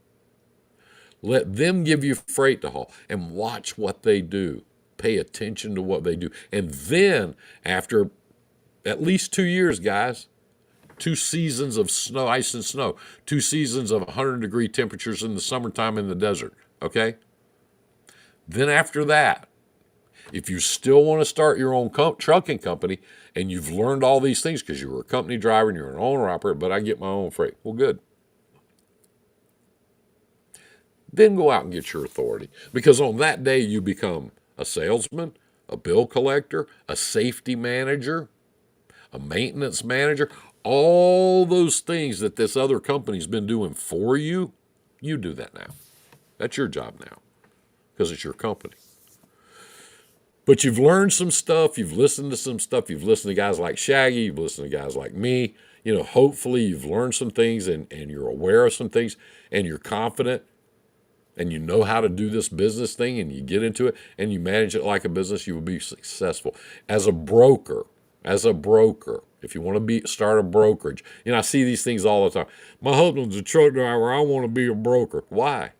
Let them give you freight to haul and watch what they do. Pay attention to what they do. And then after at least 2 years, guys, 2 seasons of snow, ice and snow, 2 seasons of 100-degree temperatures in the summertime in the desert, okay? Then after that, if you still want to start your own trucking company and you've learned all these things because you were a company driver and you're an owner operator, but I get my own freight, well, good. Then go out and get your authority, because on that day you become a salesman, a bill collector, a safety manager, a maintenance manager. All those things that this other company's been doing for you, you do that now. That's your job now because it's your company. But you've learned some stuff. You've listened to some stuff. You've listened to guys like Shaggy. You've listened to guys like me. Hopefully you've learned some things and you're aware of some things and you're confident and you know how to do this business thing and you get into it and you manage it like a business, you will be successful. As a broker, if you want to start a brokerage, I see these things all the time. My husband's a truck driver. I want to be a broker. Why?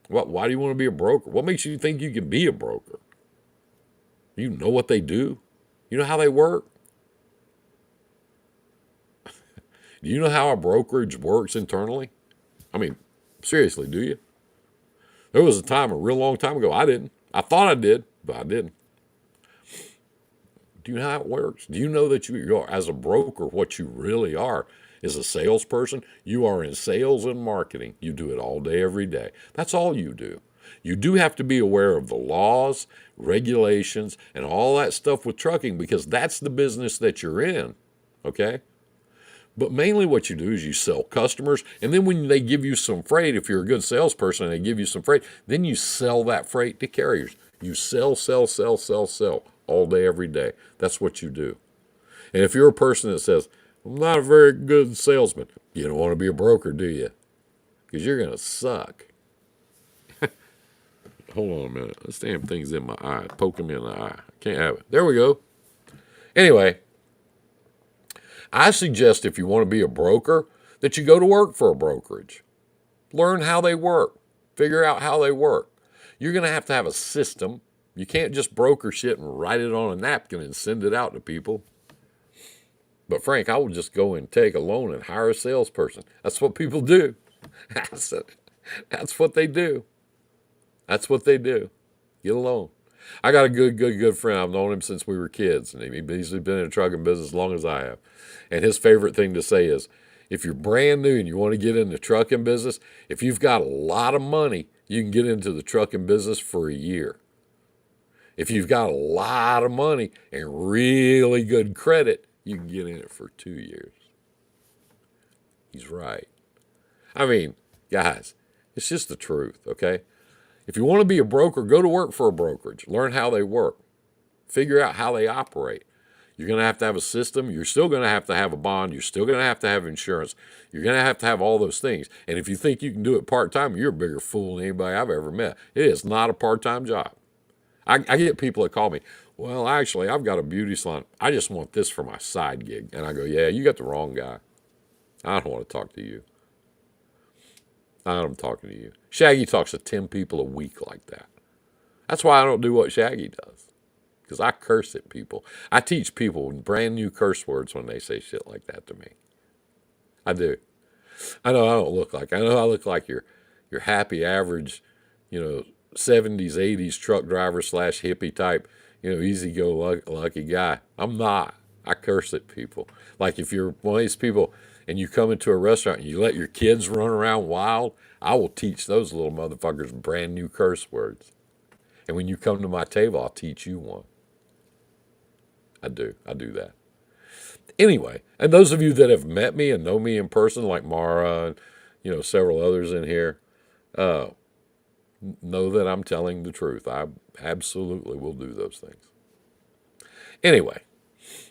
Why do you want to be a broker? What makes you think you can be a broker? You know what they do? You know how they work? Do you know how a brokerage works internally? I mean, seriously, do you? There was a time, a real long time ago, I didn't. I thought I did, but I didn't. Do you know how it works? Do you know that you are, as a broker, what you really are is a salesperson? You are in sales and marketing. You do it all day, every day. That's all you do. You do have to be aware of the laws, regulations, and all that stuff with trucking because that's the business that you're in, okay? But mainly what you do is you sell customers, and then when they give you some freight, if you're a good salesperson and they give you some freight, then you sell that freight to carriers. You sell all day, every day. That's what you do. And if you're a person that says, I'm not a very good salesman, you don't want to be a broker, do you? Because you're going to suck. Hold on a minute. This damn thing's in my eye. Poking me in the eye. I can't have it. There we go. Anyway, I suggest if you want to be a broker that you go to work for a brokerage. Learn how they work. Figure out how they work. You're going to have a system. You can't just broker shit and write it on a napkin and send it out to people. But Frank, I will just go and take a loan and hire a salesperson. That's what people do. That's what they do. That's what they do. Get a loan. I got a good friend. I've known him since we were kids, and he's been in the trucking business as long as I have. And his favorite thing to say is, if you're brand new and you want to get into trucking business, if you've got a lot of money, you can get into the trucking business for a year. If you've got a lot of money and really good credit, you can get in it for 2 years. He's right. I mean, guys, it's just the truth, okay? If you want to be a broker, go to work for a brokerage. Learn how they work. Figure out how they operate. You're going to have a system. You're still going to have a bond. You're still going to have insurance. You're going to have all those things. And if you think you can do it part-time, you're a bigger fool than anybody I've ever met. It is not a part-time job. I get people that call me, well, actually, I've got a beauty salon. I just want this for my side gig. And I go, yeah, you got the wrong guy. I don't want to talk to you. I'm talking to you. Shaggy talks to 10 people a week like that. That's why I don't do what Shaggy does. Because I curse at people. I teach people brand new curse words when they say shit like that to me. I do. I know I look like your happy average, 70s, 80s truck driver / hippie type, easy-go-lucky guy. I'm not. I curse at people. Like if you're one of these people and you come into a restaurant and you let your kids run around wild, I will teach those little motherfuckers brand new curse words. And when you come to my table, I'll teach you one. I do that. Anyway, and those of you that have met me and know me in person, like Mara and several others in here, uh, know that I'm telling the truth. I absolutely will do those things. Anyway,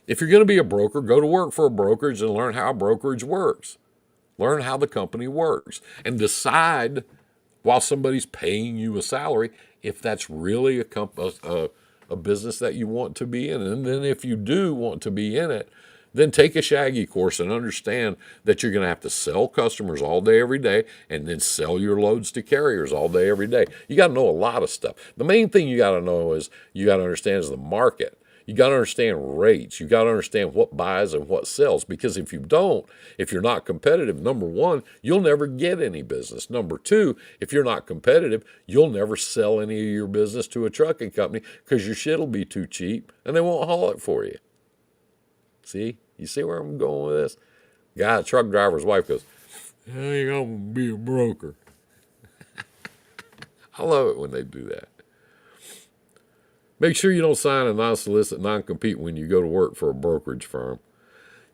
if you're going to be a broker, go to work for a brokerage and learn how a brokerage works. Learn how the company works and decide while somebody's paying you a salary if that's really a business that you want to be in. And then if you do want to be in it, then take a Shaggy course and understand that you're going to have to sell customers all day, every day, and then sell your loads to carriers all day, every day. You got to know a lot of stuff. The main thing you got to know is you got to understand is the market. You got to understand rates. You got to understand what buys and what sells. Because if you don't, if you're not competitive, number one, you'll never get any business. Number two, if you're not competitive, you'll never sell any of your business to a trucking company because your shit will be too cheap and they won't haul it for you. See? You see where I'm going with this? Guy, truck driver's wife goes, "How you gonna be a broker?" I love it when they do that. Make sure you don't sign a non-solicit, non-compete when you go to work for a brokerage firm.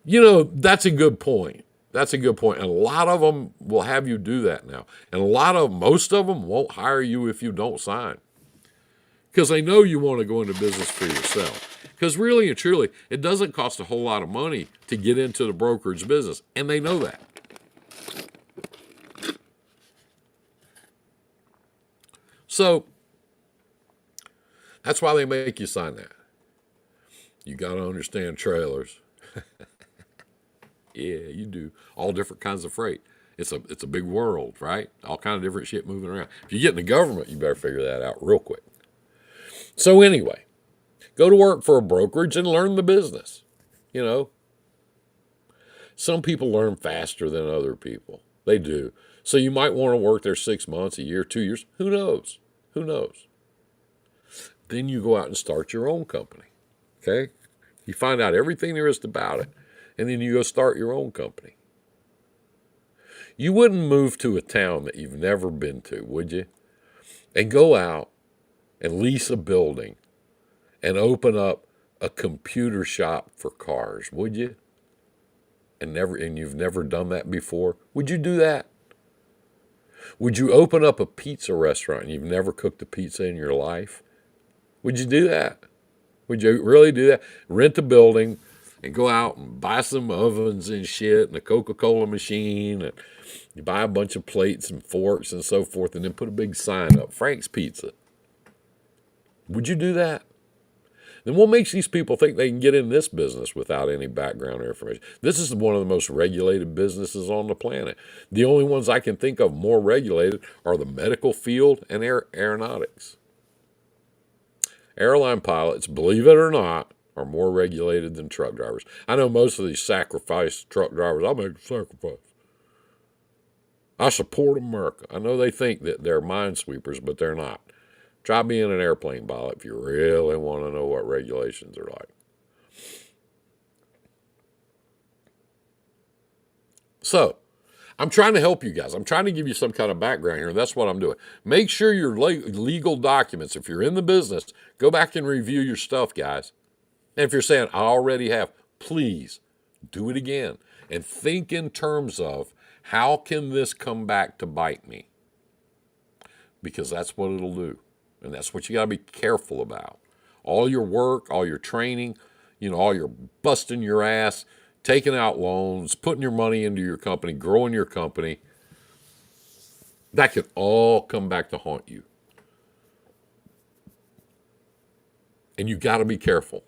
That's a good point. That's a good point. And a lot of them will have you do that now. And most of them won't hire you if you don't sign. Because they know you want to go into business for yourself. Because really and truly, it doesn't cost a whole lot of money to get into the brokerage business. And they know that. So, that's why they make you sign that. You got to understand trailers. Yeah, you do. All different kinds of freight. It's a big world, right? All kind of different shit moving around. If you get in the government, you better figure that out real quick. So anyway, go to work for a brokerage and learn the business. Some people learn faster than other people. They do. So you might want to work there 6 months, a year, 2 years. Who knows? Who knows? Then you go out and start your own company. Okay? You find out everything there is about it, and then you go start your own company. You wouldn't move to a town that you've never been to, would you? And go out and lease a building and open up a computer shop for cars, would you? And you've never done that before? Would you do that? Would you open up a pizza restaurant and you've never cooked a pizza in your life? Would you do that? Would you really do that? Rent a building and go out and buy some ovens and shit and a Coca-Cola machine, and you buy a bunch of plates and forks and so forth, and then put a big sign up, Frank's Pizza. Would you do that? Then what makes these people think they can get in this business without any background or information? This is one of the most regulated businesses on the planet. The only ones I can think of more regulated are the medical field and aeronautics. Airline pilots, believe it or not, are more regulated than truck drivers. I know most of these sacrifice truck drivers. I'll make a sacrifice. I support America. I know they think that they're minesweepers, but they're not. Try being an airplane pilot if you really want to know what regulations are like. So, I'm trying to help you guys. I'm trying to give you some kind of background here, and that's what I'm doing. Make sure your legal documents, if you're in the business, go back and review your stuff, guys. And if you're saying, I already have, please do it again. And think in terms of, how can this come back to bite me? Because that's what it'll do. And that's what you got to be careful about. All your work, all your training, all your busting your ass, taking out loans, putting your money into your company, growing your company, that could all come back to haunt you. And you got to be careful.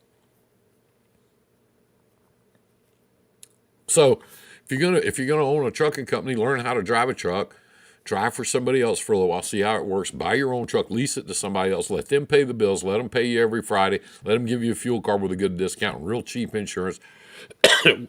So if you're gonna own a trucking company, learn how to drive a truck. Drive for somebody else for a little while, see how it works. Buy your own truck, lease it to somebody else. Let them pay the bills. Let them pay you every Friday. Let them give you a fuel card with a good discount, real cheap insurance.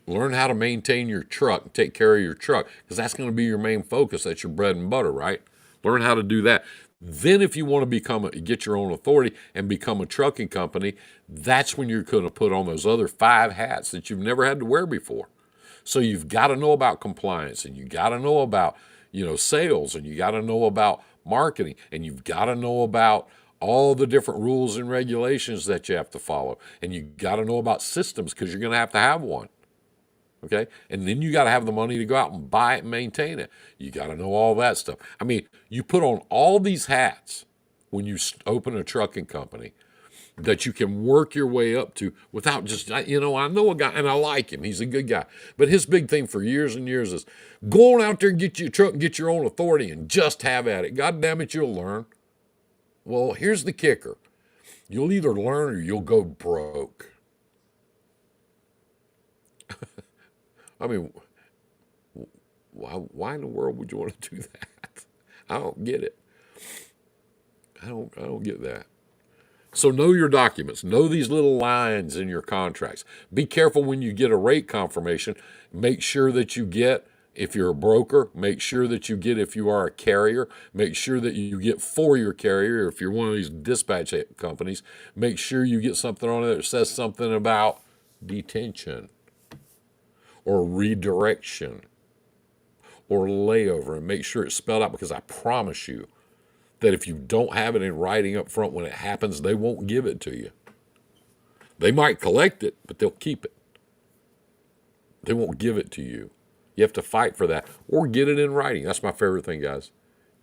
Learn how to maintain your truck and take care of your truck, because that's going to be your main focus. That's your bread and butter, right? Learn how to do that. Then if you want to get your own authority and become a trucking company, that's when you're going to put on those other 5 hats that you've never had to wear before. So you've got to know about compliance, and you got to know about sales, and you got to know about marketing, and you've got to know about all the different rules and regulations that you have to follow, and you got to know about systems, because you're going to have one. Okay. And then you got to have the money to go out and buy it and maintain it. You got to know all that stuff. I mean, you put on all these hats when you open a trucking company that you can work your way up to without just, I know a guy and I like him. He's a good guy. But his big thing for years and years is go on out there and get your truck and get your own authority and just have at it. God damn it, you'll learn. Well, here's the kicker. You'll either learn or you'll go broke. I mean, why in the world would you want to do that? I don't get it. I don't get that. So know your documents. Know these little lines in your contracts. Be careful when you get a rate confirmation. Make sure that you get, if you're a broker, make sure that you get if you are a carrier. Make sure that you get for your carrier. If you're one of these dispatch companies, make sure you get something on it that says something about detention or redirection or layover, and make sure it's spelled out, because I promise you that if you don't have it in writing up front when it happens, they won't give it to you. They might collect it, but they'll keep it. They won't give it to you. You have to fight for that or get it in writing. That's my favorite thing, guys.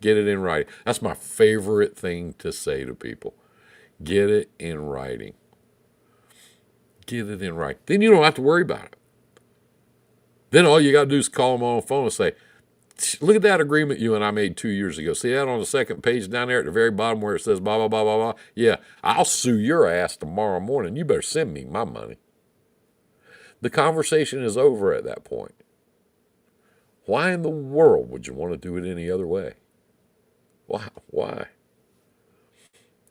Get it in writing. That's my favorite thing to say to people. Get it in writing. Get it in writing. Then you don't have to worry about it. Then all you got to do is call them on the phone and say, look at that agreement you and I made 2 years ago. See that on the second page down there at the very bottom where it says blah, blah, blah, blah, blah? Yeah, I'll sue your ass tomorrow morning. You better send me my money. The conversation is over at that point. Why in the world would you want to do it any other way? Why?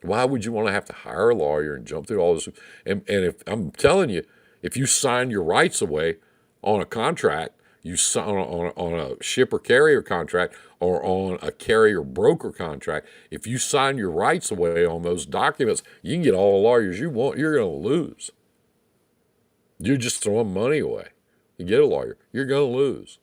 Why would you want to have to hire a lawyer and jump through all this? And if I'm telling you, if you sign your rights away on a contract, you sign on a shipper carrier contract or on a carrier broker contract, if you sign your rights away on those documents, you can get all the lawyers you want. You're going to lose. You're just throwing money away. You get a lawyer, you're going to lose.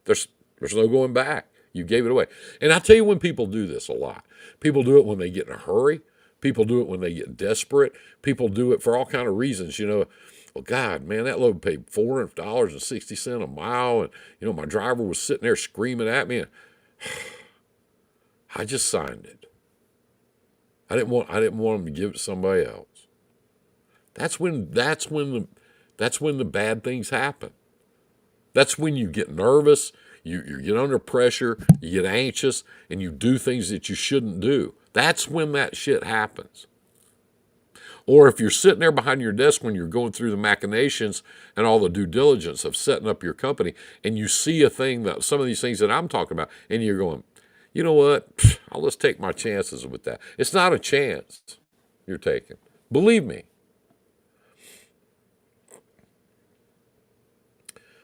There's no going back. You gave it away. And I tell you when people do this a lot. People do it when they get in a hurry. People do it when they get desperate. People do it for all kind of reasons. Well, God, man, that load paid $400.60 a mile, and my driver was sitting there screaming at me, and I just signed it. I didn't want him to give it to somebody else. That's when the bad things happen. That's when you get nervous, you get under pressure, you get anxious, and you do things that you shouldn't do. That's when that shit happens. Or if you're sitting there behind your desk when you're going through the machinations and all the due diligence of setting up your company, and you see some of these things that I'm talking about, and you're going, you know what? I'll just take my chances with that. It's not a chance you're taking. Believe me.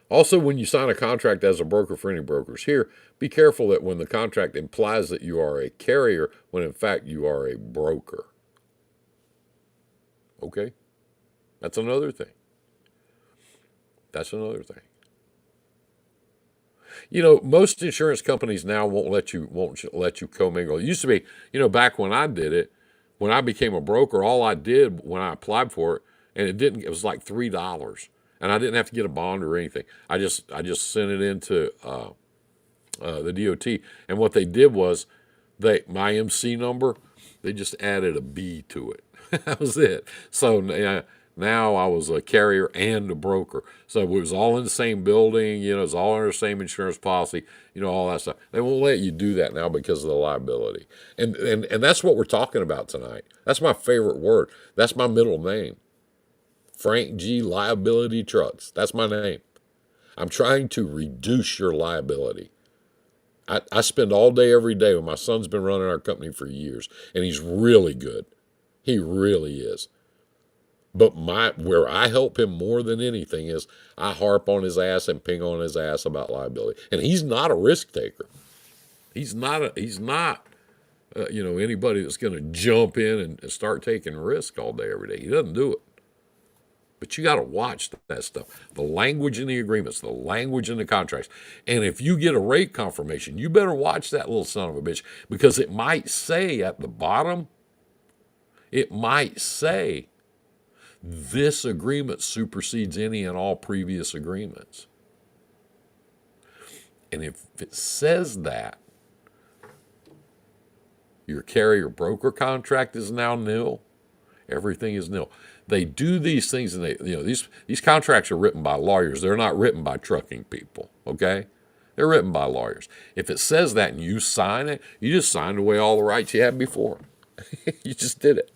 Also, when you sign a contract as a broker for any brokers here, be careful that when the contract implies that you are a carrier, when in fact you are a broker. Okay? That's another thing. Most insurance companies now won't let you commingle. It used to be, back when I did it, when I became a broker, all I did when I applied for it, and it was like $3. And I didn't have to get a bond or anything. I just sent it into the DOT. And what they did was my MC number, they just added a B to it. That was it. So now I was a carrier and a broker. So it was all in the same building. It was all under the same insurance policy. All that stuff. They won't let you do that now because of the liability. And that's what we're talking about tonight. That's my favorite word. That's my middle name. Frank G. Liability Trucks. That's my name. I'm trying to reduce your liability. I spend all day, every day. My son's been running our company for years, and he's really good. He really is. But where I help him more than anything is I harp on his ass and ping on his ass about liability. And he's not a risk taker. He's not anybody that's going to jump in and start taking risk all day, every day. He doesn't do it. But you got to watch that stuff. The language in the agreements, the language in the contracts. And if you get a rate confirmation, you better watch that little son of a bitch, because it might say at the bottom, This agreement supersedes any and all previous agreements. And if it says that, your carrier broker contract is now nil. Everything is nil. They do these things, and these contracts are written by lawyers. They're not written by trucking people. Okay, they're written by lawyers. If it says that and you sign it, you just signed away all the rights you had before. You just did it.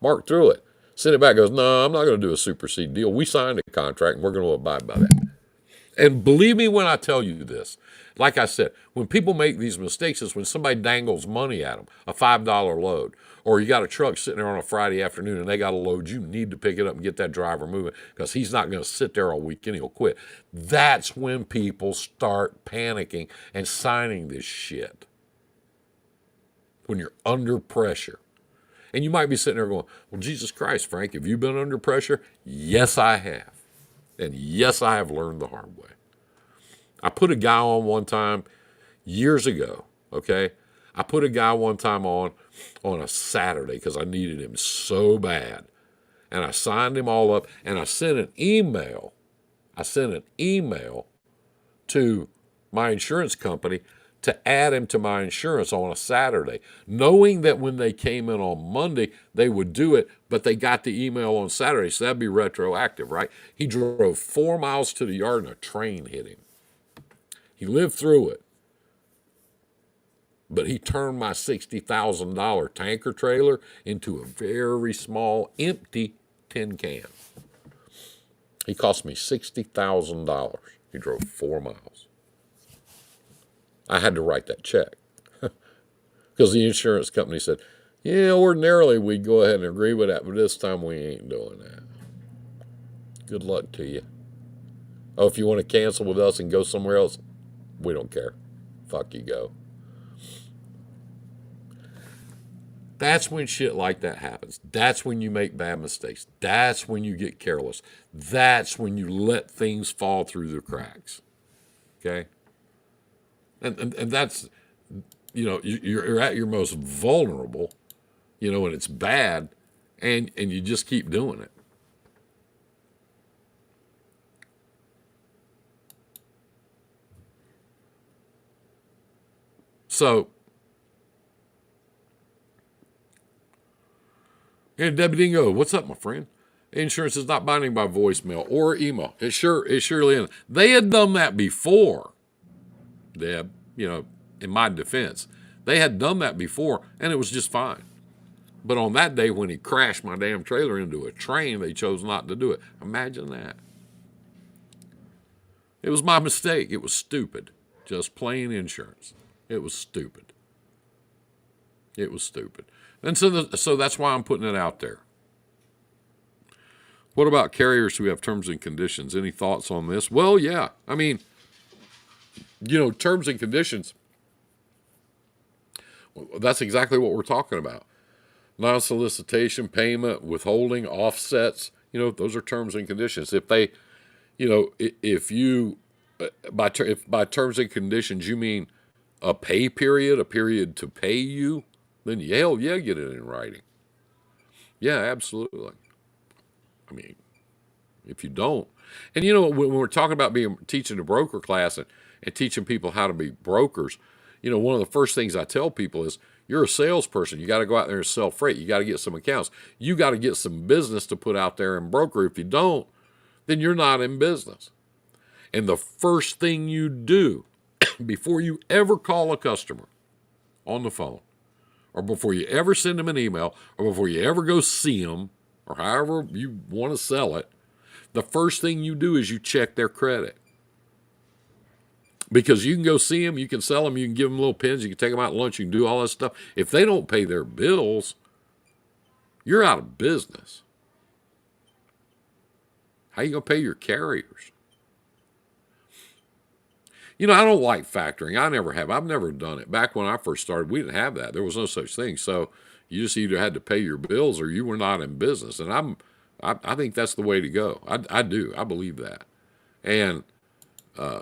Mark through it. Send it back. Goes, no, I'm not going to do a supersede deal. We signed a contract, and we're going to abide by that. And believe me when I tell you this, like I said, when people make these mistakes is when somebody dangles money at them, a $5 load, or you got a truck sitting there on a Friday afternoon and they got a load, you need to pick it up and get that driver moving because he's not going to sit there all weekend, he'll quit. That's when people start panicking and signing this shit. When you're under pressure. And you might be sitting there going, well, Jesus Christ, Frank, have you been under pressure? Yes, I have. And yes, I have learned the hard way. I put a guy on one time years ago, okay? I put a guy one time on a Saturday because I needed him so bad. And I signed him all up, and I sent an email. To my insurance company to add him to my insurance on a Saturday, knowing that when they came in on Monday, they would do it, but they got the email on Saturday, so that'd be retroactive, right? He drove 4 miles to the yard and a train hit him. He lived through it, but he turned my $60,000 tanker trailer into a very small, empty tin can. He cost me $60,000. He drove 4 miles. I had to write that check because the insurance company said, yeah, ordinarily we'd go ahead and agree with that, but this time we ain't doing that. Good luck to you. Oh, if you want to cancel with us and go somewhere else, we don't care. Fuck you, go. That's when shit like that happens. That's when you make bad mistakes. That's when you get careless. That's when you let things fall through the cracks. Okay? And that's, you're at your most vulnerable, and it's bad, and you just keep doing it. So, and Debbie Dingo, what's up, my friend? Insurance is not binding by voicemail or email. It surely is. They had done that before. Deb, in my defense, they had done that before, and it was just fine. But on that day when he crashed my damn trailer into a train, they chose not to do it. Imagine that. It was my mistake. It was stupid. Just plain insurance. It was stupid. It was stupid. And so that's why I'm putting it out there. What about carriers who have terms and conditions? Any thoughts on this? Well, yeah. I mean, terms and conditions, that's exactly what we're talking about. Non-solicitation, payment, withholding, offsets, those are terms and conditions. If they, if you, by terms and conditions, you mean a pay period, a period to pay you, then hell yeah, get it in writing. Yeah, absolutely. I mean, if you don't, and when we're talking about teaching a broker class and teaching people how to be brokers, one of the first things I tell people is, you're a salesperson. You got to go out there and sell freight. You got to get some accounts. You got to get some business to put out there and broker. If you don't, then you're not in business. And the first thing you do before you ever call a customer on the phone, or before you ever send them an email, or before you ever go see them, or however you want to sell it, the first thing you do is you check their credit. Because you can go see them, you can sell them, you can give them little pins, you can take them out to lunch, you can do all that stuff. If they don't pay their bills, you're out of business. How are you going to pay your carriers? I don't like factoring. I never have. I've never done it. Back when I first started, we didn't have that. There was no such thing. So you just either had to pay your bills or you were not in business. And I think that's the way to go. I do. I believe that. And, I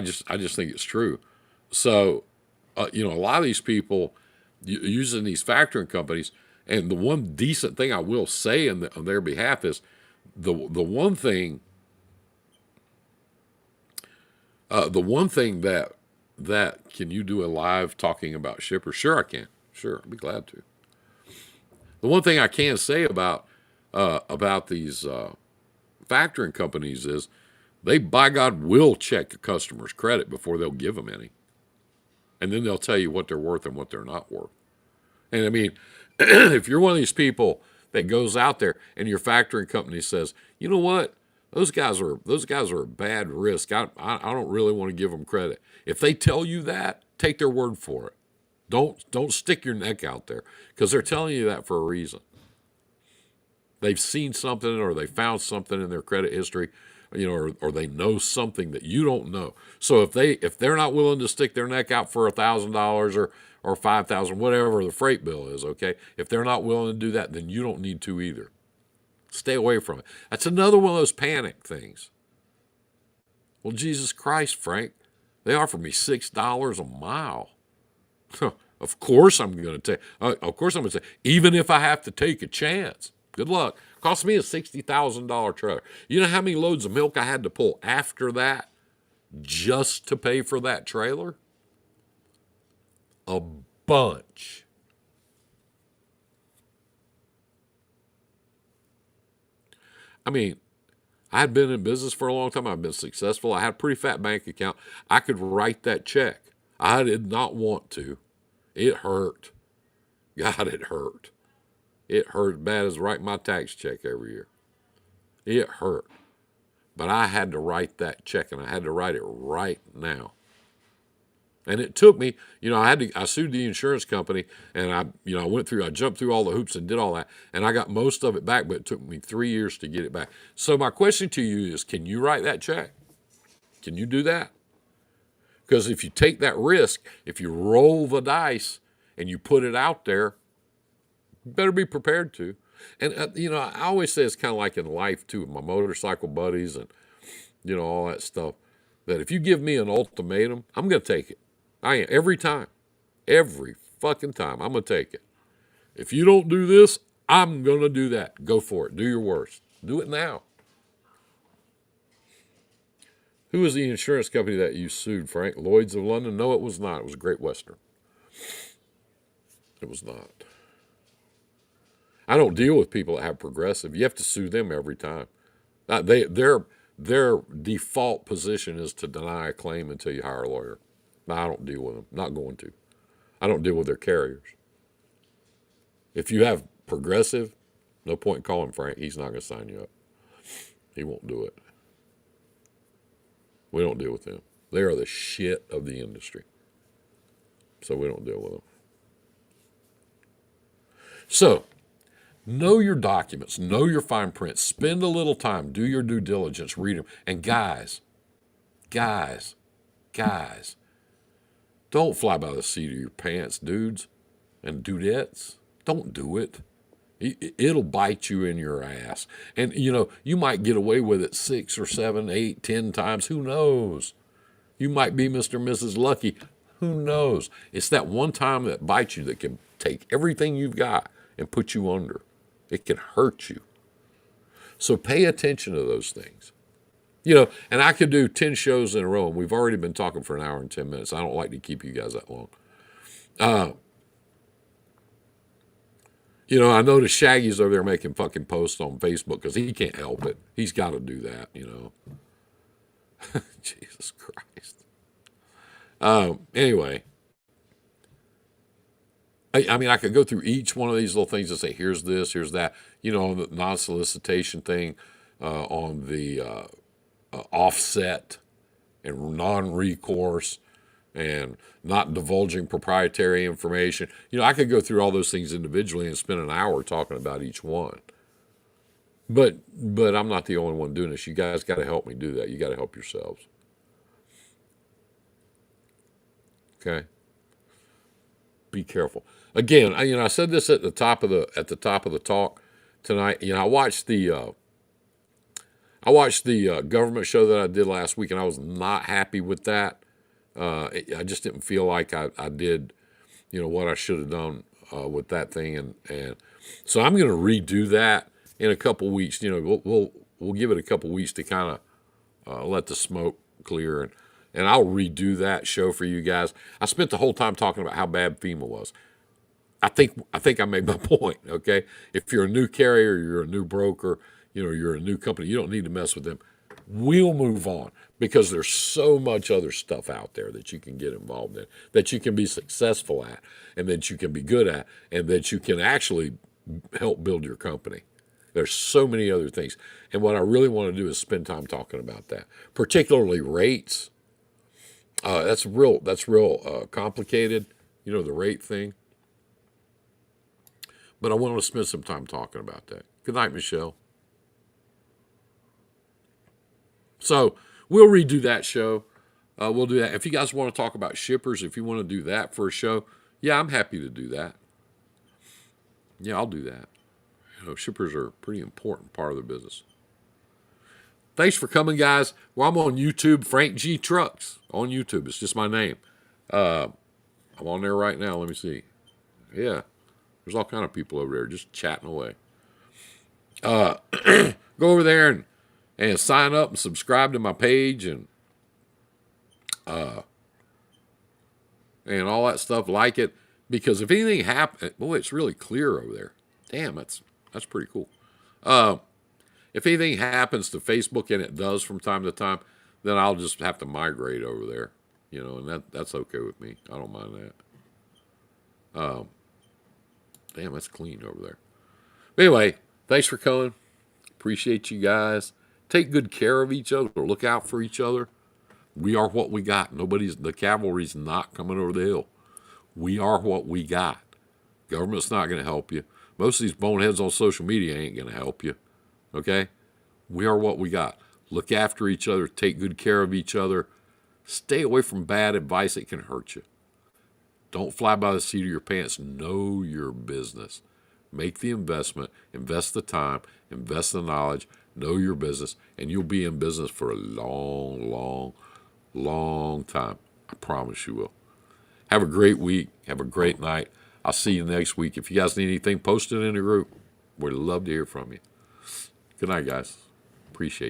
just think it's true. So, a lot of these people using these factoring companies, And the one decent thing I will say on their behalf is the one thing that can you do a live talking about shippers? Sure, I can. Sure, I'd be glad to. The one thing I can say about these factoring companies is they, by God, will check a customer's credit before they'll give them any, and then they'll tell you what they're worth and what they're not worth. And I mean, if you're one of these people that goes out there and your factoring company says, you know what, those guys are a bad risk. I don't really want to give them credit. If they tell you that, take their word for it. Don't stick your neck out there, because they're telling you that for a reason. They've seen something, or they found something in their credit history, or they know something that you don't know. So if they're not willing to stick their neck out for $1,000 or $5,000, whatever the freight bill is, okay, if they're not willing to do that, then you don't need to either. Stay away from it. That's another one of those panic things. Well, Jesus Christ, Frank, they offered me $6 a mile. Of course I'm going to take. Of course I'm going to say, even if I have to take a chance. Good luck. Cost me a $60,000 trailer. You know how many loads of milk I had to pull after that just to pay for that trailer? A bunch. I mean, I had been in business for a long time. I've been successful. I had a pretty fat bank account. I could write that check. I did not want to. It hurt. God, it hurt. It hurt as bad as writing my tax check every year. It hurt. But I had to write that check, and I had to write it right now. And it took me, I sued the insurance company, and I jumped through all the hoops and did all that, and I got most of it back, but it took me 3 years to get it back. So my question to you is, can you write that check? Can you do that? Because if you take that risk, if you roll the dice and you put it out there, you better be prepared to. And, I always say it's kind of like in life, too, with my motorcycle buddies and, all that stuff, that if you give me an ultimatum, I'm going to take it. I am. Every time. Every fucking time. I'm going to take it. If you don't do this, I'm going to do that. Go for it. Do your worst. Do it now. Who was the insurance company that you sued, Frank? Lloyd's of London? No, it was not. It was Great Western. It was not. I don't deal with people that have Progressive. You have to sue them every time. Their default position is to deny a claim until you hire a lawyer. No, I don't deal with them. Not going to. I don't deal with their carriers. If you have Progressive, no point in calling Frank. He's not going to sign you up. He won't do it. We don't deal with them. They are the shit of the industry. So we don't deal with them. So, know your documents. Know your fine print. Spend a little time. Do your due diligence. Read them. And guys, don't fly by the seat of your pants, dudes and dudettes. Don't do it. It'll bite you in your ass. And, you might get away with it 6 or 7, 8, 10 times. Who knows? You might be Mr. and Mrs. Lucky. Who knows? It's that one time that bites you that can take everything you've got and put you under. It can hurt you. So pay attention to those things. And I could do 10 shows in a row, and we've already been talking for an hour and 10 minutes. I don't like to keep you guys that long. I noticed Shaggy's over there making fucking posts on Facebook because he can't help it. He's got to do that, Jesus Christ. Anyway. I could go through each one of these little things and say, here's this, here's that. The non-solicitation thing, on the offset and non-recourse and not divulging proprietary information. I could go through all those things individually and spend an hour talking about each one. But I'm not the only one doing this. You guys got to help me do that. You got to help yourselves. Okay? Be careful. Again, I said this at the top of the talk tonight. I watched the government show that I did last week, and I was not happy with that. I just didn't feel like I did, what I should have done with that thing, and so I'm going to redo that in a couple weeks. You know, we'll give it a couple weeks to kind of let the smoke clear, and I'll redo that show for you guys. I spent the whole time talking about how bad FEMA was. I think I made my point. Okay, if you're a new carrier, you're a new broker, you know, you're a new company, you don't need to mess with them. We'll move on because there's so much other stuff out there that you can get involved in, that you can be successful at, and that you can be good at, and that you can actually help build your company. There's so many other things. And what I really want to do is spend time talking about that, particularly rates. That's real complicated, you know, the rate thing. But I want to spend some time talking about that. Good night, Michelle. So we'll redo that show. We'll do that. If you guys want to talk about shippers, if you want to do that for a show, yeah, I'm happy to do that. Yeah, I'll do that. You know, shippers are a pretty important part of the business. Thanks for coming, guys. Well, I'm on YouTube, Frank G. Trucks on YouTube. It's just my name. I'm on there right now. Let me see. Yeah, there's all kind of people over there just chatting away. Go over there and sign up and subscribe to my page and all that stuff. Like it, because if anything happens, boy, it's really clear over there. Damn, that's pretty cool. If anything happens to Facebook, and it does from time to time, then I'll just have to migrate over there, you know, and that's okay with me. I don't mind that. Damn, that's clean over there. But anyway, thanks for coming. Appreciate you guys. Take good care of each other. Look out for each other. We are what we got. The cavalry's not coming over the hill. We are what we got. Government's not going to help you. Most of these boneheads on social media ain't going to help you. Okay? We are what we got. Look after each other. Take good care of each other. Stay away from bad advice that can hurt you. Don't fly by the seat of your pants. Know your business. Make the investment. Invest the time. Invest the knowledge. Know your business. And you'll be in business for a long, long, long time. I promise you will. Have a great week. Have a great night. I'll see you next week. If you guys need anything, post it in the group. We'd love to hear from you. Good night, guys. Appreciate you.